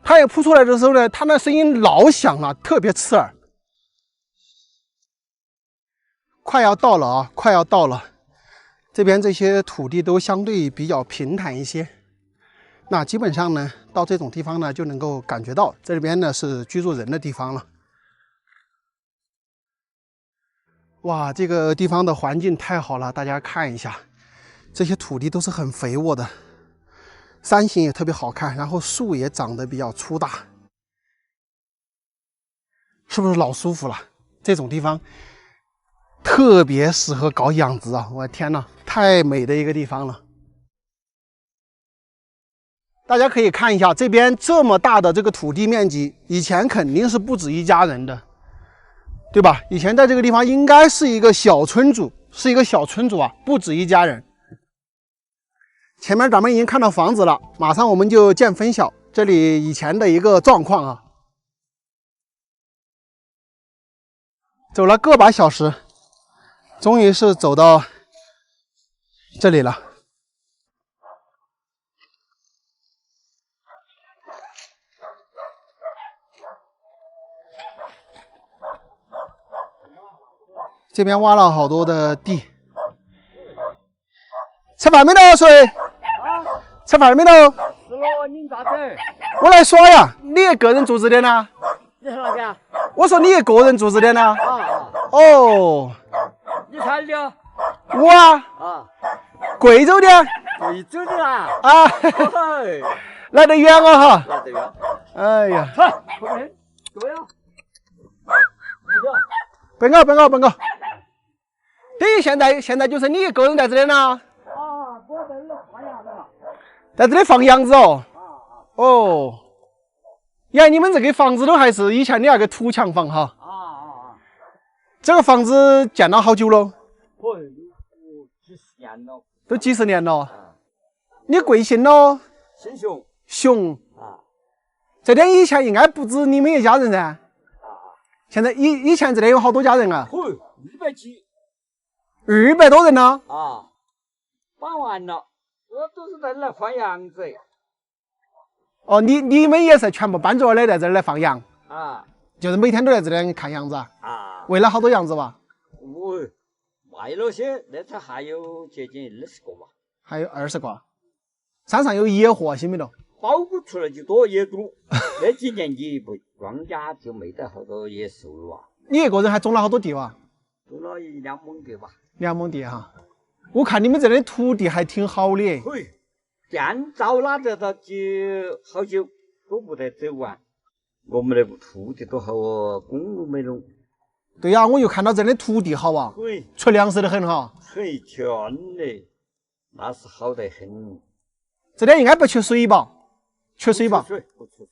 它也扑出来的时候呢，它那声音老响了，特别刺耳。快要到了啊，快要到了。这边这些土地都相对比较平坦一些。那基本上呢，到这种地方呢，就能够感觉到这边呢是居住人的地方了。哇，这个地方的环境太好了，大家看一下，这些土地都是很肥沃的，山形也特别好看，然后树也长得比较粗大，是不是老舒服了？这种地方特别适合搞养殖啊！我的天呐，太美的一个地方了。大家可以看一下这边这么大的这个土地面积，以前肯定是不止一家人的，对吧？以前在这个地方应该是一个小村主，啊，不止一家人。前面咱们已经看到房子了，马上我们就见分晓这里以前的一个状况啊。走了个把小时，终于是走到这里了。这边挖了好多的地。吃饭没得水？吃饭没得？吃了，你咋子？我来耍呀！你一个人住这点呢？你是哪个啊？我说你一个人住这点呢？啊。哦。你哪里的？我啊。啊。贵州的。贵州的啊？啊。来得远哦哈。来得远。哎呀。后面。对呀。奔我。等于现在就是你一个人在这里呢？啊，我在这放羊子了。在这里放羊子哦。哦。呀，你们这个房子都还是以前的那个土墙房哈。这个房子建了好久了？哦，几十年了。都几十年了。你贵姓咯？姓熊。熊。啊。这点以前应该不止你们一家人噻。现在以前这里有好多家人啊。哦，200几。200多人呢。啊，搬完了，我都是在这来放羊子。哦，你们也是全部搬着的，在这儿来放羊啊？就是每天都在这里看羊子啊？喂了好多羊子吧？我卖了些，那才还有接近20个吧。还有20个。山上有野货，信没得？包谷出来就多也多。那几年你不庄稼就没得好多野收入啊。你一个人还种了好多地哇？种了1、2亩地吧。2亩地哈。我看你们这里土地还挺好的。嘿，建造哪得到好久都不得走完。我们那个土地都好哦，公路没弄。对呀，我又看到这里土地好啊，出粮食的很哈。嘿，天嘞，那是好得很。这里应该不缺水吧？缺水吧？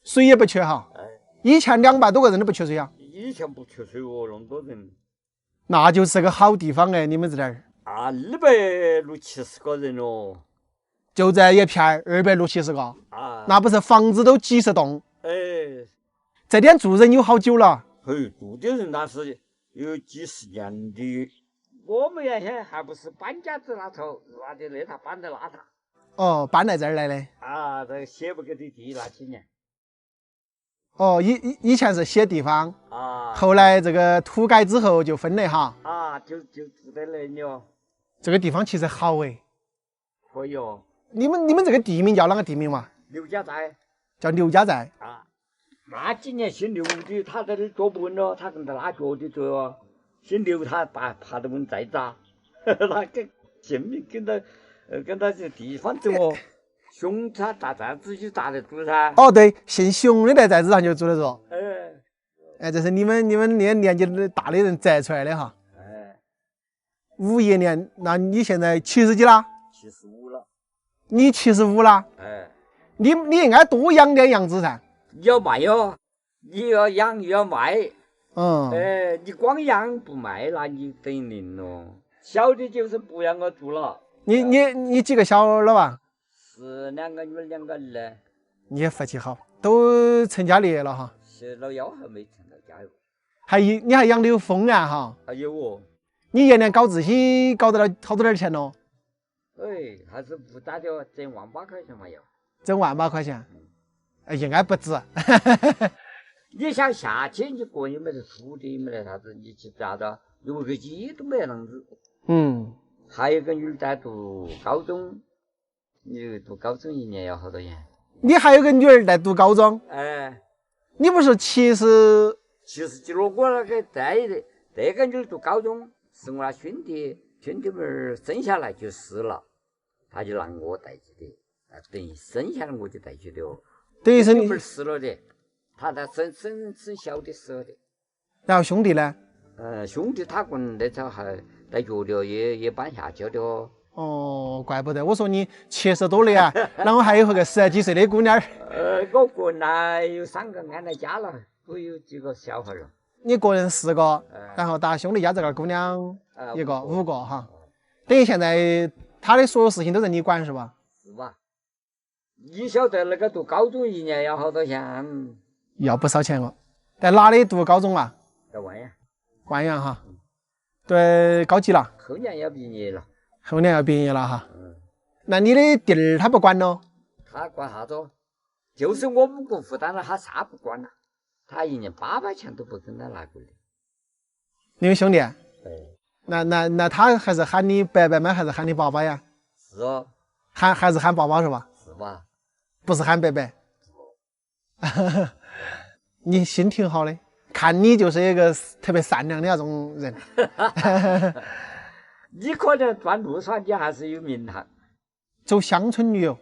水也不缺哈。哎，以前200多个人都不缺水啊。以前不缺水哦，那么多人。那就是个好地方哎，你们这点儿。啊，260、70个人哦。就这一片260、70个。啊。那不是房子都几十栋？哎。这点住人有好久了？嘿，住的人那是有几十年的。我们原先还不是搬家子那头，拿的那他搬到那头。哦，搬来这儿来的。啊，这写不给的地那几年。哦，以前是写地方。啊。后来这个土改之后就分了哈。啊，就住在那里哦。这个地方其实好哎。可以哦。你们这个地名叫哪个地名嘛？刘家寨。叫刘家寨。啊。那几年姓刘的，他在这坐不稳了，他跟着拉脚的走哦。姓刘他爬得稳寨子啊，那个姓名跟他这地方走哦。熊他大寨子就大得住噻。哦，对，姓熊的在寨子上就住得着。哎，这是你们那年纪大的人摘出来的哈。哎。51年，那你现在70几啦？75了。你75啦？哎。你应该多养点羊子噻。要卖哟，你要养又要卖。嗯。哎，你光养不卖，那你等于零咯。小的就是不让我做了。你几个小了吧？是2个女儿2个儿嘞。你也福气好，都成家立业了哈。是老幺还没成到家哟。你还养的有丰啊哈？还有哦。你一年搞这些搞得了好多点钱咯？哎，还是不咋的哦，挣18000块钱嘛要。挣18000块钱？应该不止。你想下去，你个人没得土地，没得啥子，你去咋子？有个鸡都没啷子。嗯。还有个女儿在读高中，你读高中1年要好多钱？你还有个女儿在读高中？哎。你不是70几了？我那个在的那个女儿读高中，是我那兄弟们儿生下来就是了，他就让我带去的，等于生下来我就带去的哦。等于是你们死了的，他在生小的时候的。然后兄弟呢？兄弟他滚那时候还在脚的也搬下去的哦。哦，怪不得我说你70多了呀，然后还有个10几岁的姑娘。我个人呢有3个安在家了，都有几个小孩了。你个人4个，然后打兄弟家这个姑娘1个，5个哈。等于现在他的所有事情都是你管是吧？是吧？你晓得那个读高中1年要好多钱？要不少钱哦。在哪里读高中啊？在万阳。万阳哈。对，高级了。后年要毕业了。后年要毕业了哈。那你的弟儿他不管咯？他管啥子？就是我们国负担了，他啥不管了。他1年800钱都不跟他拿过来。你有兄弟？对。那他还是喊你伯伯吗？还是喊你爸爸呀？是哦。还是喊爸爸是吧？是吧？不是喊伯伯。你心挺好的，看你就是一个特别善良的那种人。你可能转路上你还是有名堂。走乡村旅游，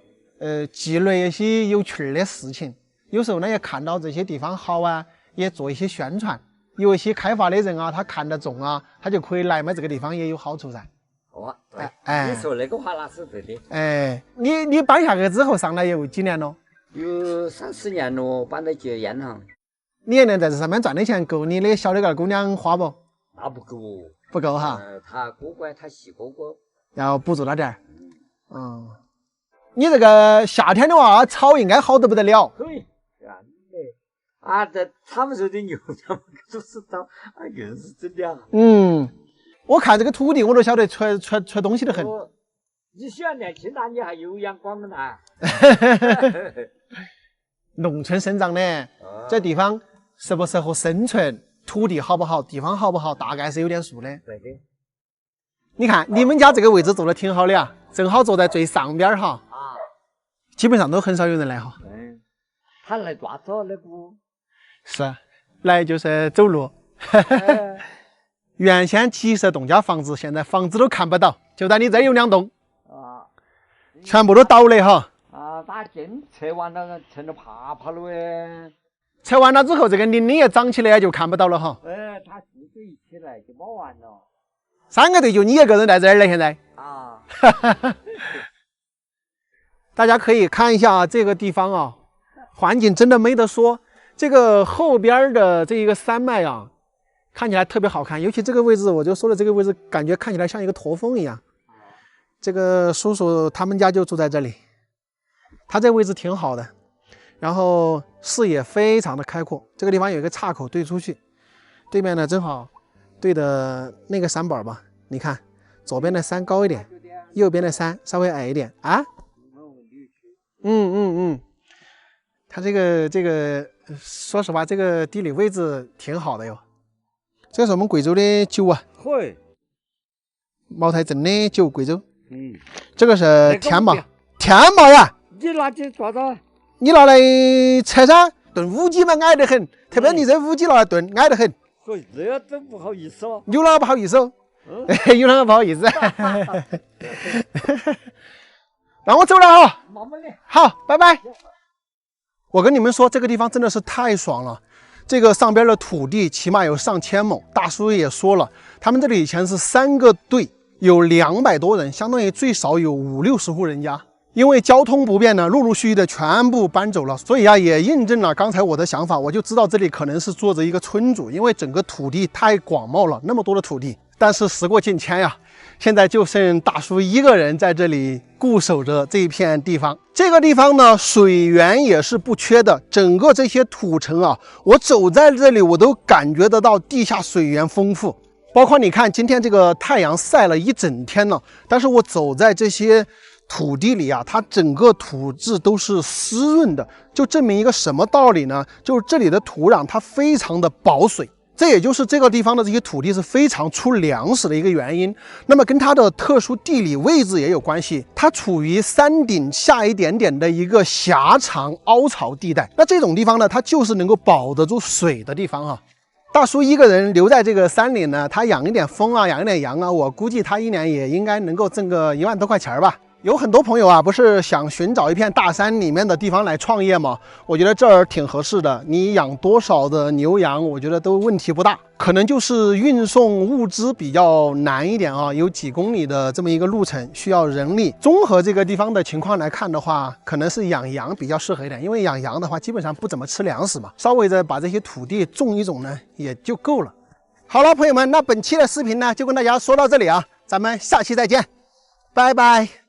积累一些有趣的事情。有时候呢，也看到这些地方好啊，也做一些宣传。有一些开发的人啊，他看得中啊，他就可以来嘛，这个地方也有好处噻。哦，对，你说那个话那是对的。你搬下去之后上来有几年了？有30年了，搬到济源哈。你也能在这上面赚的钱够你的小的个姑娘花不？那不够。不够哈。他哥哥，他细哥哥要补助他点儿。你这个夏天的话，草应该好得不得了。对，这他们说的牛，他们都是草，硬是真的啊。我看这个土地，我都晓得出东西的很。你喜欢年轻，那你还有阳光的呢。农村生长的，这地方适不适合生存，土地好不好，地方好不好，大概是有点数的。对的。你看你们家这个位置做的挺好的啊，正好坐在最上边哈。基本上都很少有人来哈。他来抓走那个。是，来就是走路。原先几十栋家房子，现在房子都看不到，就在你这有2栋。全部都倒了哈。打进拆完了，成了爬了哎。拆完了之后，这个林也长起来就看不到了哈。他自己一起来就冇完了。3个队就你一个人在这儿了，现在。大家可以看一下啊，这个地方啊，环境真的没得说。这个后边的这一个山脉啊，看起来特别好看，尤其这个位置，我就说了，这个位置感觉看起来像一个驼峰一样。这个叔叔他们家就住在这里，他这位置挺好的，然后视野非常的开阔。这个地方有一个岔口对出去，对面呢正好对的那个山板吧，你看左边的山高一点，右边的山稍微矮一点啊。他这个说实话，这个地理位置挺好的哟。这是我们贵州的酒啊，茅台镇的酒，贵州。这个是天麻，天麻呀。你拿去做啥？你拿来吃噻，炖乌鸡嘛，矮得很。特别你这乌鸡拿来炖，矮得很。所以这样真不好意思哦。有哪个不好意思哦？有哪个不好意思？让我走了哈。好，拜拜。我跟你们说，这个地方真的是太爽了。这个上边的土地起码有上千亩，大叔也说了，他们这里以前是3个队，有200多人，相当于最少有50-60户人家。因为交通不便呢，陆陆续续的全部搬走了，所以啊，也印证了刚才我的想法，我就知道这里可能是坐着一个村主，因为整个土地太广袤了，那么多的土地。但是时过境迁呀，现在就剩大叔一个人在这里固守着这一片地方。这个地方呢，水源也是不缺的，整个这些土城啊，我走在这里，我都感觉得到地下水源丰富。包括你看，今天这个太阳晒了一整天了，但是我走在这些土地里啊，它整个土质都是湿润的，就证明一个什么道理呢？就是这里的土壤它非常的保水，这也就是这个地方的这些土地是非常出粮食的一个原因。那么跟它的特殊地理位置也有关系，它处于山顶下一点点的一个狭长凹槽地带。那这种地方呢，它就是能够保得住水的地方啊。大叔一个人留在这个山里呢，他养一点蜂啊，养一点羊啊，我估计他一年也应该能够挣个1万多块钱吧。有很多朋友啊，不是想寻找一片大山里面的地方来创业吗？我觉得这儿挺合适的。你养多少的牛羊，我觉得都问题不大。可能就是运送物资比较难一点啊，有几公里的这么一个路程，需要人力。综合这个地方的情况来看的话，可能是养羊比较适合一点，因为养羊的话基本上不怎么吃粮食嘛，稍微的把这些土地种一种呢，也就够了。好了，朋友们，那本期的视频呢就跟大家说到这里啊，咱们下期再见，拜拜。